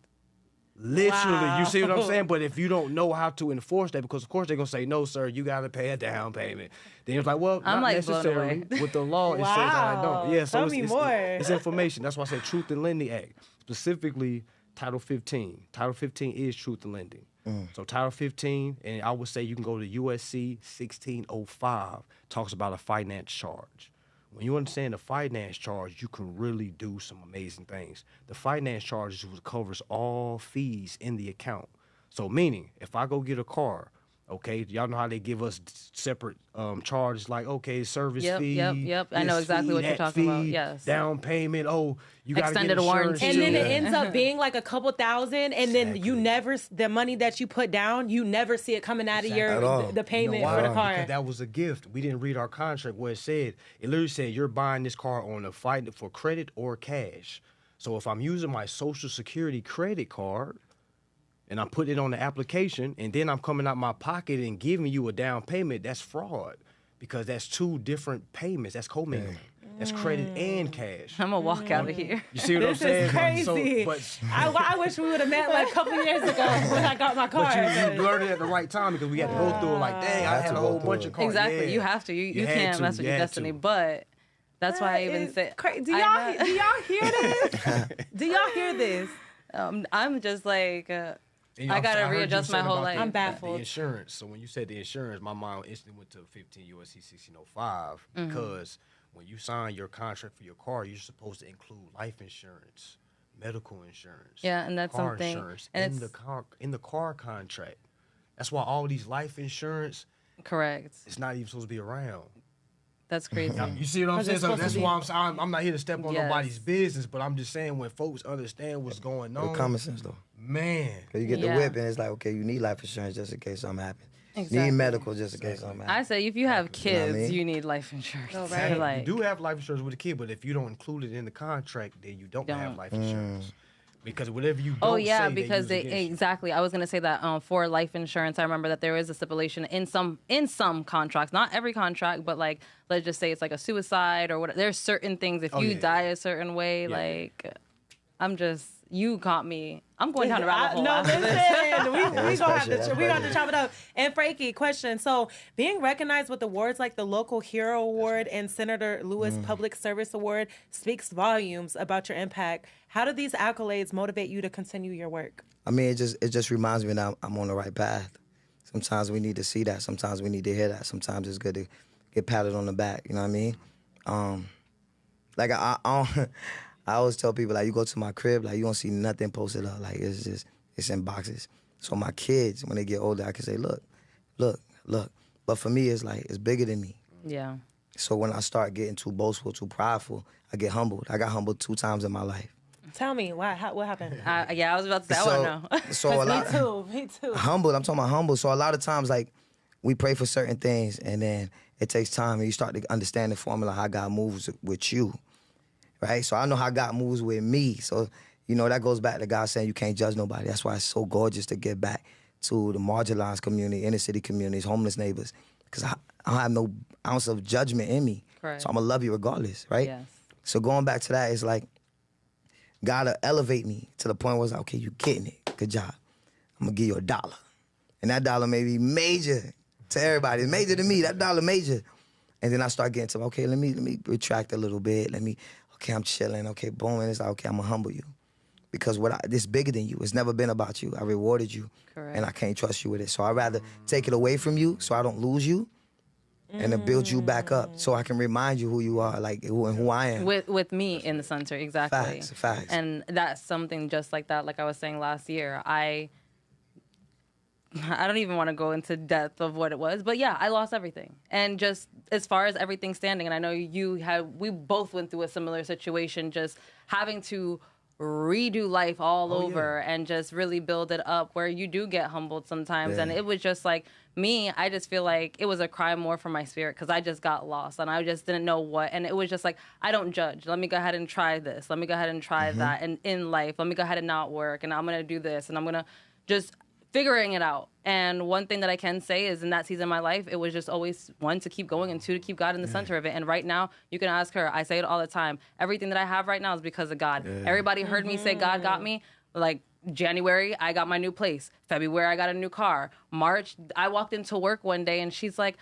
Literally, you see what I'm saying? But if you don't know how to enforce that, because of course they're gonna say, no, sir, you gotta pay a down payment. Then it's like, well, I'm not like blown necessarily. away. With the law, it says I don't. Yeah, so Tell me more. It's information. That's why I say Truth in Lending Act. Specifically, Title 15. Title 15 is Truth in Lending. So Title 15, and I would say you can go to USC 1605, talks about a finance charge. When you understand the finance charge, you can really do some amazing things. The finance charge covers all fees in the account. So meaning, if I go get a car, okay, y'all know how they give us separate charges like, okay, service fee. Yep. I know this exactly fee, what you're that talking about. fee, Yes. Down payment. Oh, you got to get Extended insurance. warranty. And then it too. ends up being like a couple thousand, and then you never, the money that you put down, you never see it coming out of At all. the payment You know for why? the car. Because that was a gift. We didn't read our contract where it said, it literally said you're buying this car on a fight for credit or cash. So if I'm using my Social Security credit card and I'm putting it on the application and then I'm coming out my pocket and giving you a down payment, that's fraud, because that's two different payments. That's commingling. That's credit and cash. I'm gonna walk out of here. You see what I'm This saying? is crazy. I wish we would have met like a couple years ago when I got my car. But you learned it at the right time, because we had to go through it like, dang, I had a whole bunch of cars. Exactly. Yeah. You have to. You had can't to. mess with You your had destiny. to. But that's why I even Is say. crazy. Do I y'all hear this? Do y'all hear this? I'm just like. And, you know, I gotta heard you readjust my said whole about life. I'm The baffled. insurance. So when you said the insurance, my mind instantly went to 15 USC 1605, because when you sign your contract for your car, you're supposed to include life insurance, medical insurance, Yeah, and that's car something- insurance and in the car contract. That's why all these life insurance, Correct. it's not even supposed to be around. That's crazy. You see what I'm saying? it's So supposed to that's be- why I'm not here to step on Yes. nobody's business, but I'm just saying when folks understand what's going on, With common sense though. man. Cause you get Yeah. the whip and it's like, okay, you need life insurance just in case something happens. Exactly. Need medical just in case something I happens. say if you have You know what kids, I mean? you need life insurance. Oh, right. Like, You do have life insurance with a kid, but if you don't include it in the contract, then you don't have Don't. life insurance. Because whatever you don't Oh yeah, say, because they use against you. exactly. I was gonna say that for life insurance, I remember that there is a stipulation in some contracts, not every contract, but like let's just say it's like a suicide or what. There's certain things if you yeah, die a certain way, Yeah, yeah. like I'm just you caught me. I'm going down a rabbit hole. No, after listen, this. we gonna have to chop it up. And Frankie, question. So being recognized with awards like the Local Hero Award and Senator Lewis Public Service Award speaks volumes about your impact. How do these accolades motivate you to continue your work? I mean, it just reminds me that I'm on the right path. Sometimes we need to see that. Sometimes we need to hear that. Sometimes it's good to get patted on the back. You know what I mean? Like I always tell people, like, you go to my crib, like, you don't see nothing posted up. Like, it's in boxes. So my kids, when they get older, I can say, look. But for me, it's like, it's bigger than me. Yeah. So when I start getting too boastful, too prideful, I get humbled. I got humbled 2 times in my life. Tell me, what happened? Yeah, I was about to say, I want to know. So a lot, me too. Humbled, I'm talking about humble. So a lot of times, like, we pray for certain things, and then it takes time, and you start to understand the formula, how God moves with you, right? So I know how God moves with me. So, you know, that goes back to God saying you can't judge nobody. That's why it's so gorgeous to get back to the marginalized community, inner city communities, homeless neighbors, because I don't have no ounce of judgment in me. Correct. So I'm going to love you regardless, right? Yes. So going back to that, it's like, God will elevate me to the point where it's like, okay, you getting it. Good job. I'm going to give you $1. And that dollar may be major to everybody. It's major to me. That dollar major. And then I start getting to, okay, let me retract a little bit. Okay, I'm chilling. Okay, boom. And it's like, okay, I'm going to humble you. Because this bigger than you. It's never been about you. I rewarded you. Correct. And I can't trust you with it. So I'd rather take it away from you so I don't lose you. And to build you back up so I can remind you who you are, like who I am. With me in the center, exactly. Facts. And that's something just like that, like I was saying last year. I don't even want to go into depth of what it was, but yeah, I lost everything. And just as far as everything standing, and I know we both went through a similar situation, just having to redo life all over and just really build it up where you do get humbled sometimes. And it was just like, me, I just feel like it was a cry more for my spirit because I just got lost and I just didn't know what. And it was just like, I don't judge. Let me go ahead and try this. Let me go ahead and try that. And in life, let me go ahead and not work. And I'm going to do this. And I'm going to just figuring it out. And one thing that I can say is in that season of my life, it was just always 1, to keep going, and 2, to keep God in the center of it. And right now, you can ask her. I say it all the time. Everything that I have right now is because of God. Everybody heard me say God got me. Like, January, I got my new place. February, I got a new car. March, I walked into work one day and she's like,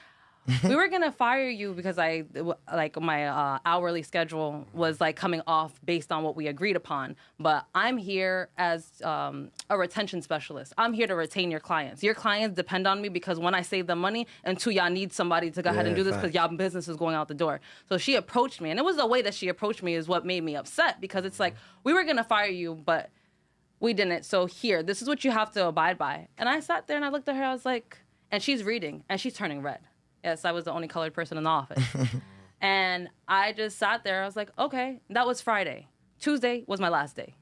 we were going to fire you because my hourly schedule was like coming off based on what we agreed upon. But I'm here as a retention specialist. I'm here to retain your clients. Your clients depend on me because when I save them money, and 2, y'all need somebody to go ahead and do this because y'all business is going out the door. So she approached me, and it was the way that she approached me is what made me upset because it's like, we were going to fire you, but we didn't. So here, this is what you have to abide by. And I sat there and I looked at her. I was like, and she's reading and she's turning red. Yes, I was the only colored person in the office. And I just sat there. I was like, okay, that was Friday. Tuesday was my last day.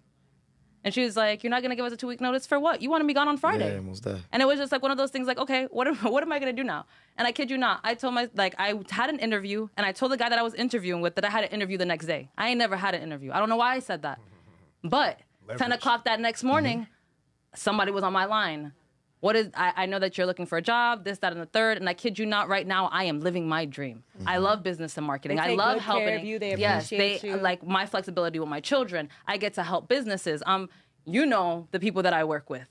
And she was like, you're not going to give us a 2-week notice for what? You want to be gone on Friday. Yeah, almost there. And it was just like one of those things like, okay, what am I going to do now? And I kid you not, I had an interview and I told the guy that I was interviewing with that I had an interview the next day. I ain't never had an interview. I don't know why I said that. But 10 o'clock that next morning, somebody was on my line. I know that you're looking for a job, this, that, and the third, and I kid you not, right now, I am living my dream. I love business and marketing. I love helping. Care of you. They appreciate you. Like my flexibility with my children. I get to help businesses. You know the people that I work with.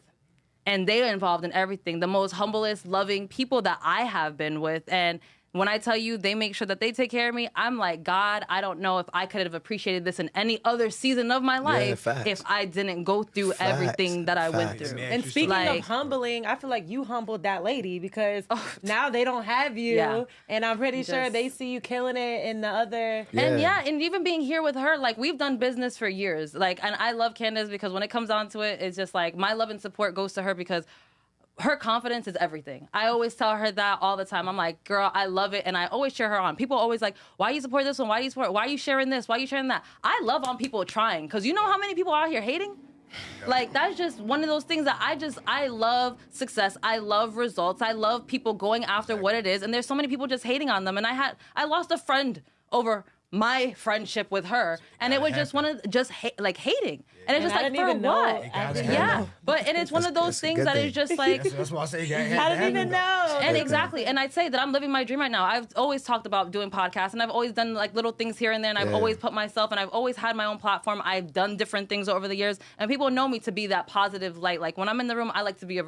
And they are involved in everything. The most humblest, loving people that I have been with. And when I tell you they make sure that they take care of me, I'm like, God, I don't know if I could have appreciated this in any other season of my life if I didn't go through everything that I went through. And speaking of humbling, I feel like you humbled that lady because now they don't have you. And I'm pretty sure they see you killing it in the other. And even being here with her, like we've done business for years. Like, and I love Candace because when it comes down to it, it's just like my love and support goes to her because her confidence is everything. I always tell her that all the time. I'm like, girl, I love it. And I always cheer her on. People always like, why you support this one? Why are you sharing this? Why are you sharing that? I love on people trying. Because you know how many people are out here hating? Like, that's just one of those things that I love success. I love results. I love people going after what it is. And there's so many people just hating on them. And I lost a friend over my friendship with her, and it was just one of hating, and it's just I like, didn't for even know. what? I didn't Yeah, know. but and it's one of those that's a things good that thing. is just like. That's why I say I didn't even know. And exactly, and I'd say that I'm living my dream right now. I've always talked about doing podcasts, and I've always done like little things here and there, and I've always put myself, and I've always had my own platform. I've done different things over the years, and people know me to be that positive light. Like when I'm in the room, I like to be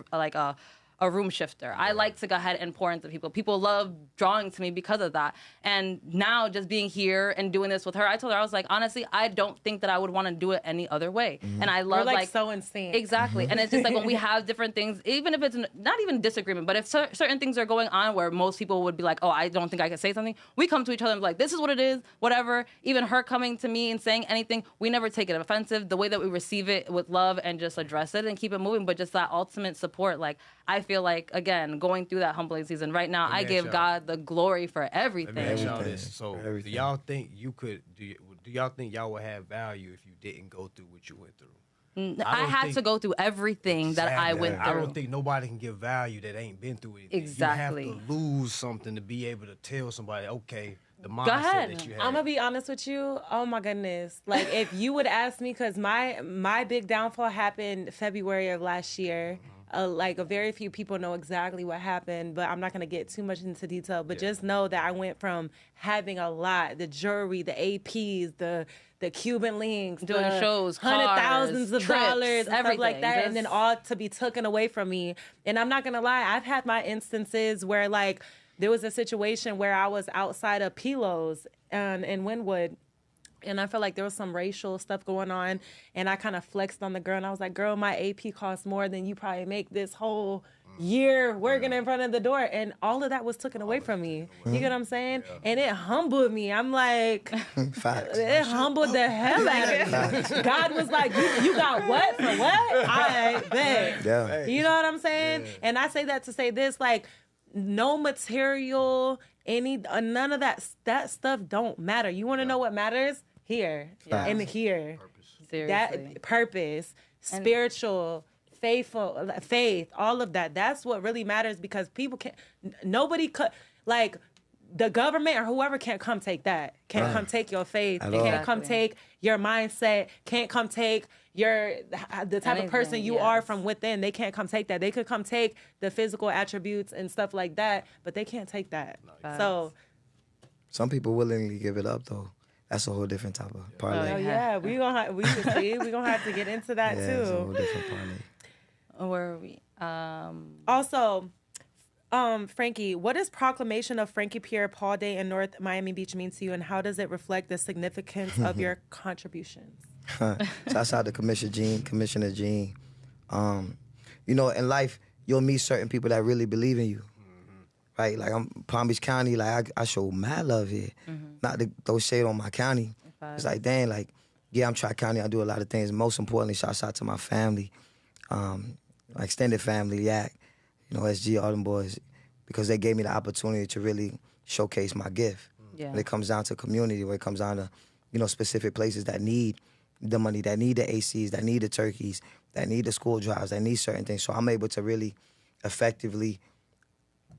a room shifter. I like to go ahead and pour into people. People love drawing to me because of that. And now just being here and doing this with her, I told her, I was like, honestly, I don't think that I would want to do it any other way. And I love We're like so in sync. Exactly. And it's just like when we have different things, even if it's not even disagreement, but if certain things are going on where most people would be like, oh, I don't think I can say something, we come to each other and be like, this is what it is, whatever. Even her coming to me and saying anything, we never take it offensive. The way that we receive it with love and just address it and keep it moving, but just that ultimate support, like, I feel like, again, going through that humbling season right now, I give God the glory for everything. Let me ask y'all this. So, do y'all think you could, do y'all think y'all would have value if you didn't go through what you went through? I had to go through everything that I went through. I don't think nobody can give value that ain't been through anything. Exactly. You have to lose something to be able to tell somebody, okay, the ahead. mindset that you have. I'm gonna be honest with you. Oh my goodness! Like if you would ask me, because my big downfall happened February of last year. Like a very few people know exactly what happened, but I'm not gonna get too much into detail. But just know that I went from having a lot, the jewelry, the APs, the Cuban links, doing the shows, thousands of trips, dollars, and stuff like everything. that, and then all to be taken away from me. And I'm not gonna lie, I've had my instances where like there was a situation where I was outside of Pilos in Wynwood. And I feel like there was some racial stuff going on. And I kind of flexed on the girl. And I was like, girl, my AP costs more than you probably make this whole year working in front of the door. And all of that was taken away from me. You get what I'm saying? Yeah. And it humbled me. I'm like, it humbled the hell out of me. God was like, you got what for what? I bet. Yeah. You know what I'm saying? Yeah. And I say that to say this, like, no material, none of that stuff don't matter. You want to know what matters? Here and here. Seriously. That purpose, spiritual, faith, all of that. That's what really matters, because people nobody could, like, the government or whoever can't come take that. Can't come take your faith. They can't come take your mindset. Can't come take the type of person you are from within. They can't come take that. They could come take the physical attributes and stuff like that, but they can't take that. So some people willingly give it up though. That's a whole different type of parlay. Oh yeah, we're gonna have to get into that too. It's a whole different parlay. Where are we? Also, Frankie, what does Proclamation of Frankie Pierre Paul Day in North Miami Beach mean to you, and how does it reflect the significance of your contributions? Shouts out to Commissioner Gene. You know, in life, you'll meet certain people that really believe in you. Right, like I'm Palm Beach County, like I show mad love here. Not to throw shade on my county. It's like, dang, like, yeah, I'm Tri-County, I do a lot of things. Most importantly, shouts out to my family, my extended family, Yak, you know, SG, all them boys, because they gave me the opportunity to really showcase my gift. Yeah. When it comes down to community, when it comes down to, you know, specific places that need the money, that need the ACs, that need the turkeys, that need the school drives, that need certain things. So I'm able to really effectively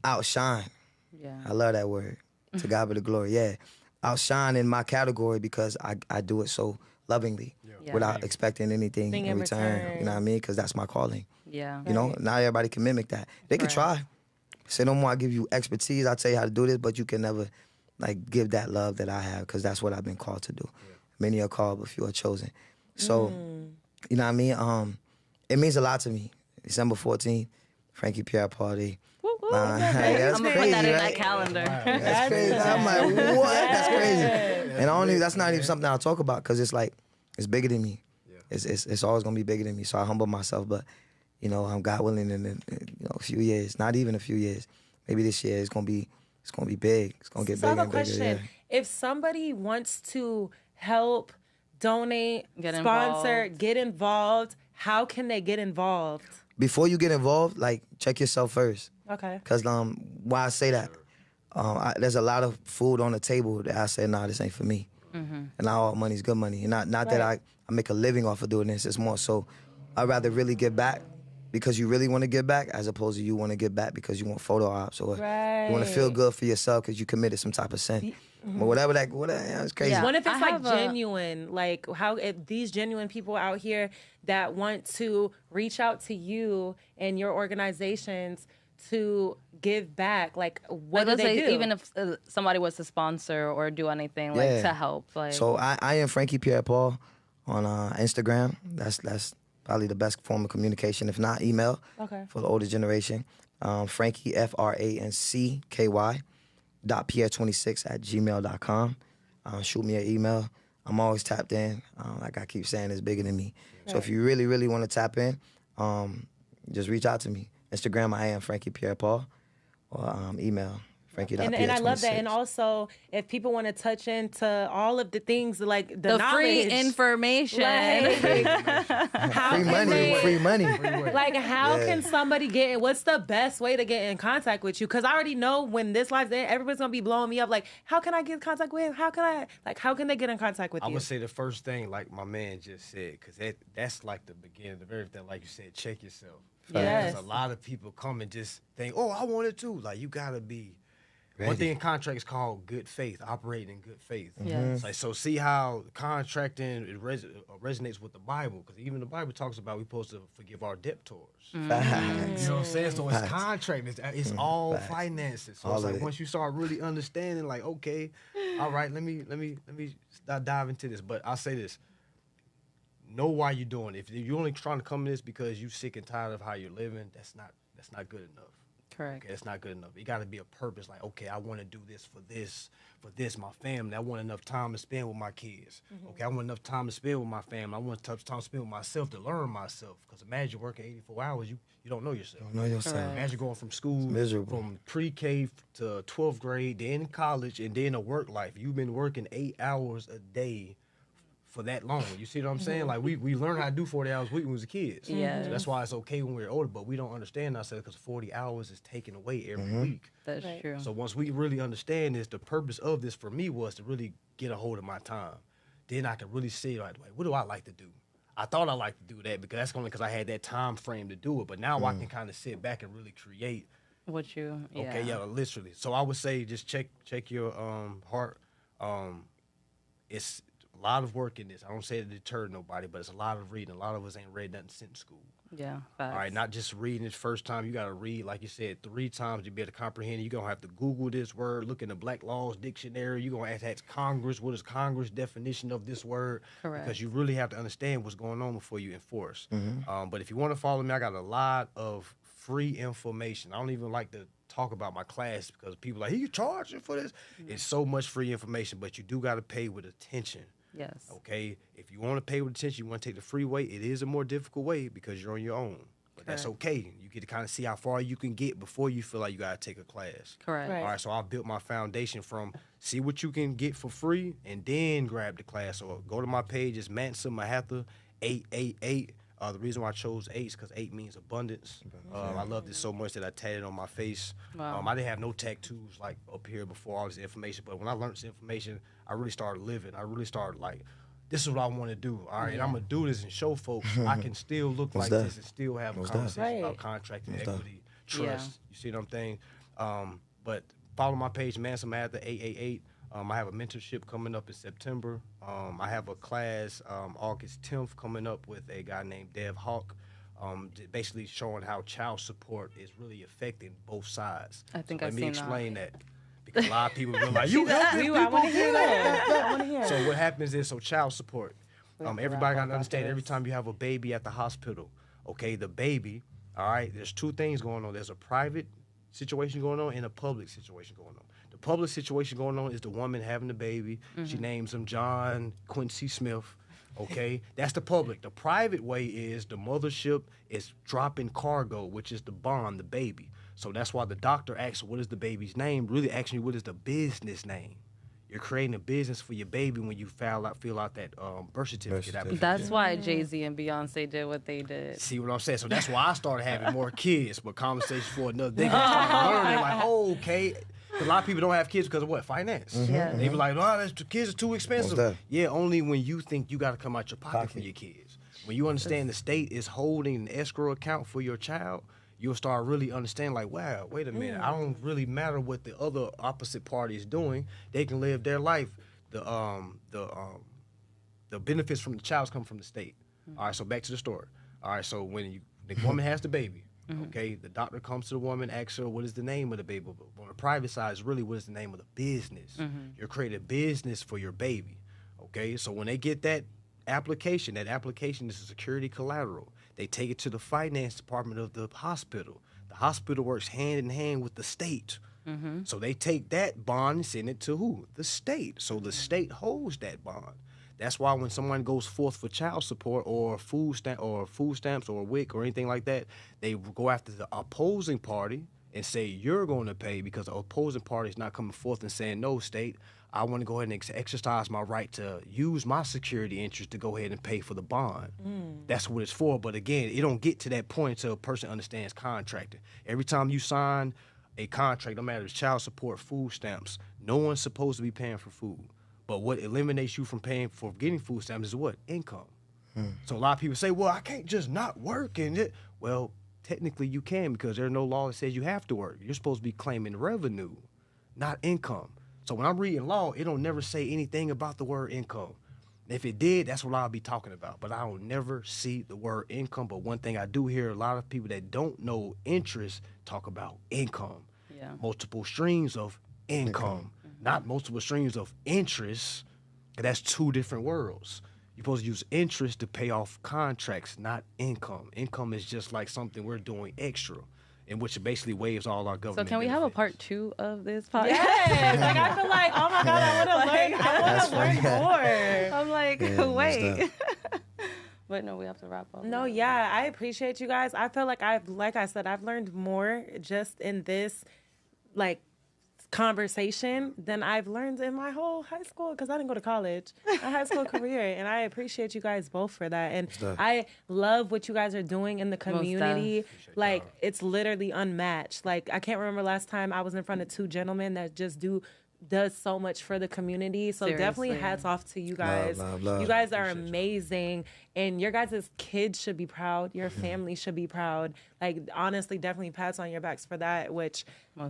outshine. Yeah. I love that word. To God be the glory. Yeah. Outshine in my category because I do it so lovingly without expecting anything in return. You know what I mean? Because that's my calling. Yeah. You know, not everybody can mimic that. They can try. Say no more, I give you expertise, I'll tell you how to do this, but you can never like give that love that I have, because that's what I've been called to do. Yeah. Many are called, but few are chosen. So, you know what I mean? It means a lot to me. December 14th, Frankie Pierre Paul Day. I'm gonna put that in that calendar. That's crazy. I'm like, what? That's crazy. And that's not even something I'll talk about, because it's like, it's bigger than me. Yeah. It's always gonna be bigger than me. So I humble myself, but you know, I'm God willing in a few years, not even a few years, maybe this year it's gonna be big. It's gonna get bigger and bigger. I have a question. If somebody wants to help, donate, sponsor, get involved, how can they get involved? Before you get involved, like, check yourself first. Okay. Because why I say that, there's a lot of food on the table that I say, nah, this ain't for me. And not all money's good money. And not that I make a living off of doing this. It's more so I'd rather really give back because you really want to give back, as opposed to you want to give back because you want photo ops or you want to feel good for yourself because you committed some type of sin. But whatever, it's crazy. Yeah. What if it's I like have genuine? Like how if these genuine people out here that want to reach out to you and your organizations to give back, like what do let's they say do? even if somebody was to sponsor or do anything like to help, like So I am Frankie Pierre Paul on Instagram. That's probably the best form of communication. If not, email. Okay. For the older generation, Frankie FRANCKY .pierre26@gmail.com. Shoot me an email. I'm always tapped in. Like I keep saying, it's bigger than me. So if you really, really want to tap in, just reach out to me. Instagram, I am Frankie Pierre Paul, or email Frankie.Pierre26. And I love that. And also, if people want to touch into all of the things like the free knowledge, information. like, how Free can money, they- free money. Like, how can somebody get? What's the best way to get in contact with you? Because I already know when this live's in, everybody's gonna be blowing me up. Like, how can I get in contact with him? How can they get in contact with I you? would say the first thing, like my man just said, because that's like the beginning of everything. Like you said, check yourself. Yes. Because a lot of people come and just think, oh, I want it too. Like, you got to be. One thing in contract is called good faith, operating in good faith. Yes. It's like, so see how contracting resonates with the Bible, because even the Bible talks about we're supposed to forgive our debtors. You know what I'm saying? So it's contract. It's all finances. So All it's of like it. once you start really understanding, like, okay, all right, let me start dive into this. But I'll say this. Know why you're doing it. If you're only trying to come to this because you're sick and tired of how you're living, that's not good enough. Correct. Okay, it's not good enough. It got to be a purpose. Like, okay, I want to do this, my family. I want enough time to spend with my kids. Okay, I want enough time to spend with my family. I want enough time to spend with myself to learn myself. Because imagine working 84 hours, you don't know yourself. Know yourself. Correct. Imagine going from school, miserable. from pre-K to 12th grade, then college, and then a work life. You've been working 8 hours a day for that long. You see what I'm saying? Like, we learned how to do 40 hours a week when we was kids. Yes. So that's why it's okay when we're older, but we don't understand ourselves because 40 hours is taken away every week. That's Right. true. So once we really understand this, the purpose of this for me was to really get a hold of my time. Then I could really see, like, what do I like to do? I thought I liked to do that because that's only because I had that time frame to do it. But now I can kind of sit back and really create. What you? Yeah. Okay, yeah, literally. So I would say just check your heart. It's a lot of work in this. I don't say it to deter nobody, but it's a lot of reading. A lot of us ain't read nothing since school. Yeah. Facts. All right, not just reading it first time. You got to read, like you said, 3 times to be able to comprehend it. You're going to have to Google this word, look in the Black Laws Dictionary. You're going to ask Congress, what is Congress' definition of this word? Correct. Because you really have to understand what's going on before you enforce. But if you want to follow me, I got a lot of free information. I don't even like to talk about my class because people are like, you charging for this? It's so much free information, but you do got to pay with attention. Yes. Okay, if you want to pay with attention, you want to take the free way. It is a more difficult way because you're on your own, but that's Correct. okay. You get to kind of see how far you can get before you feel like you got to take a class. Correct. Right. All right, so I built my foundation from see what you can get for free and then grab the class. So go to my page. It's Mansa Mahatha 888. The reason why I chose 8 is because 8 means abundance. I love this so much that I tatted on my face. Wow. I didn't have no tattoos like up here before all this information, but when I learned this information, I really started living. I really started like, this is what I want to do. All right, and I'm gonna do this and show folks I can still look like that? this and still have a Most conversation that? about Right. contracting, Most that? equity, trust. You see what I'm saying? But follow my page, Mansa Mahatha 888. I have a mentorship coming up in September. I have a class August 10th coming up with a guy named Dev Hawk, basically showing how child support is really affecting both sides. I think so I've let me seen explain that. Because a lot of people are like, you helping I want to hear that. I want to hear. So what happens is, child support. Everybody got to understand, every time you have a baby at the hospital, okay, the baby, all right, there's 2 things going on. There's a private situation going on and a public situation going on. The public situation going on is the woman having the baby. She names him John Quincy Smith. Okay, that's the public. The private way is the mothership is dropping cargo, which is the bond, the baby. So that's why the doctor asks, what is the baby's name? Really asking you, what is the business name? You're creating a business for your baby when you fill out that birth certificate. That's why Jay-Z and Beyonce did what they did. See what I'm saying? So that's why I started having more kids, but conversation for another day. I started learning, like, oh, okay. A lot of people don't have kids because of what? Finance. Yeah. They be like, oh, kids are too expensive. What's that? Yeah, only when you think you got to come out your pocket for your kids. When you understand the state is holding an escrow account for your child, you'll start really understanding, like, wow, wait a minute, I don't really matter what the other opposite party is doing. They can live their life. The benefits from the child's come from the state. All right, so back to the story. All right, so when the woman has the baby, okay, the doctor comes to the woman, asks her, what is the name of the baby? But on the private side, is really what is the name of the business. You're creating a business for your baby, okay? So when they get that application is a security collateral. They take it to the finance department of the hospital. The hospital works hand in hand with the state. So they take that bond and send it to who? The state. So the state holds that bond. That's why when someone goes forth for child support or food stamps or WIC or anything like that, they go after the opposing party and say, you're going to pay, because the opposing party is not coming forth and saying, no, state, I want to go ahead and exercise my right to use my security interest to go ahead and pay for the bond. That's what it's for. But again, it don't get to that point until a person understands contracting. Every time you sign a contract, no matter if it's child support, food stamps, no one's supposed to be paying for food. But what eliminates you from paying for getting food stamps is what? Income. So a lot of people say, well, I can't just not work. Well, technically you can, because there's no law that says you have to work. You're supposed to be claiming revenue, not income. So when I'm reading law, it don't never say anything about the word income. If it did, that's what I'll be talking about. But I don't never see the word income. But one thing I do hear, a lot of people that don't know interest talk about income. Yeah. Multiple streams of income. Not multiple streams of interest. That's two different worlds. You're supposed to use interest to pay off contracts, not income. Income is just like something we're doing extra, in which it basically waives all our government So can we have a part 2 of this podcast? Yes, like I feel like, oh my God, I want to learn more. I'm like, wait. But no, we have to wrap up. No, yeah, I appreciate you guys. I feel like I've learned more just in this, like, conversation than I've learned in my whole high school, because I didn't go to college, my high school career, and I appreciate you guys both for that. And I love what you guys are doing in the community. Like, it's literally unmatched. Like, I can't remember last time I was in front of two gentlemen that just does so much for the community. So definitely hats off to you guys. Love. You guys are amazing, and your guys' kids should be proud. Your family should be proud. Like, honestly, definitely pats on your backs for that, which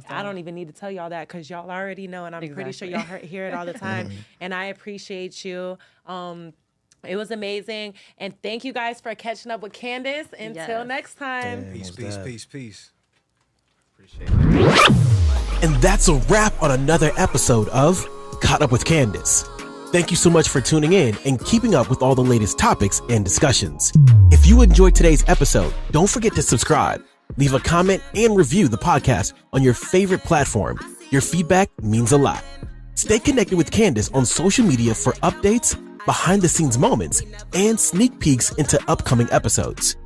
I don't even need to tell y'all that, because y'all already know, and I'm pretty sure y'all hear it all the time. And I appreciate you. It was amazing, and thank you guys for catching up with Candace. Until next time. Peace. Appreciate it. And that's a wrap on another episode of Caught Up with Candace. Thank you so much for tuning in and keeping up with all the latest topics and discussions. If you enjoyed today's episode, don't forget to subscribe, leave a comment, and review the podcast on your favorite platform. Your feedback means a lot. Stay connected with Candace on social media for updates, behind-the-scenes moments, and sneak peeks into upcoming episodes.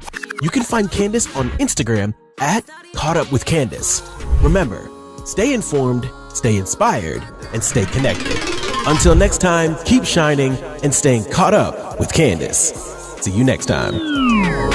You can find Candace on Instagram at Caught Up with Candace. Remember, stay informed, stay inspired, and stay connected. Until next time, keep shining and staying caught up with Candace. See you next time.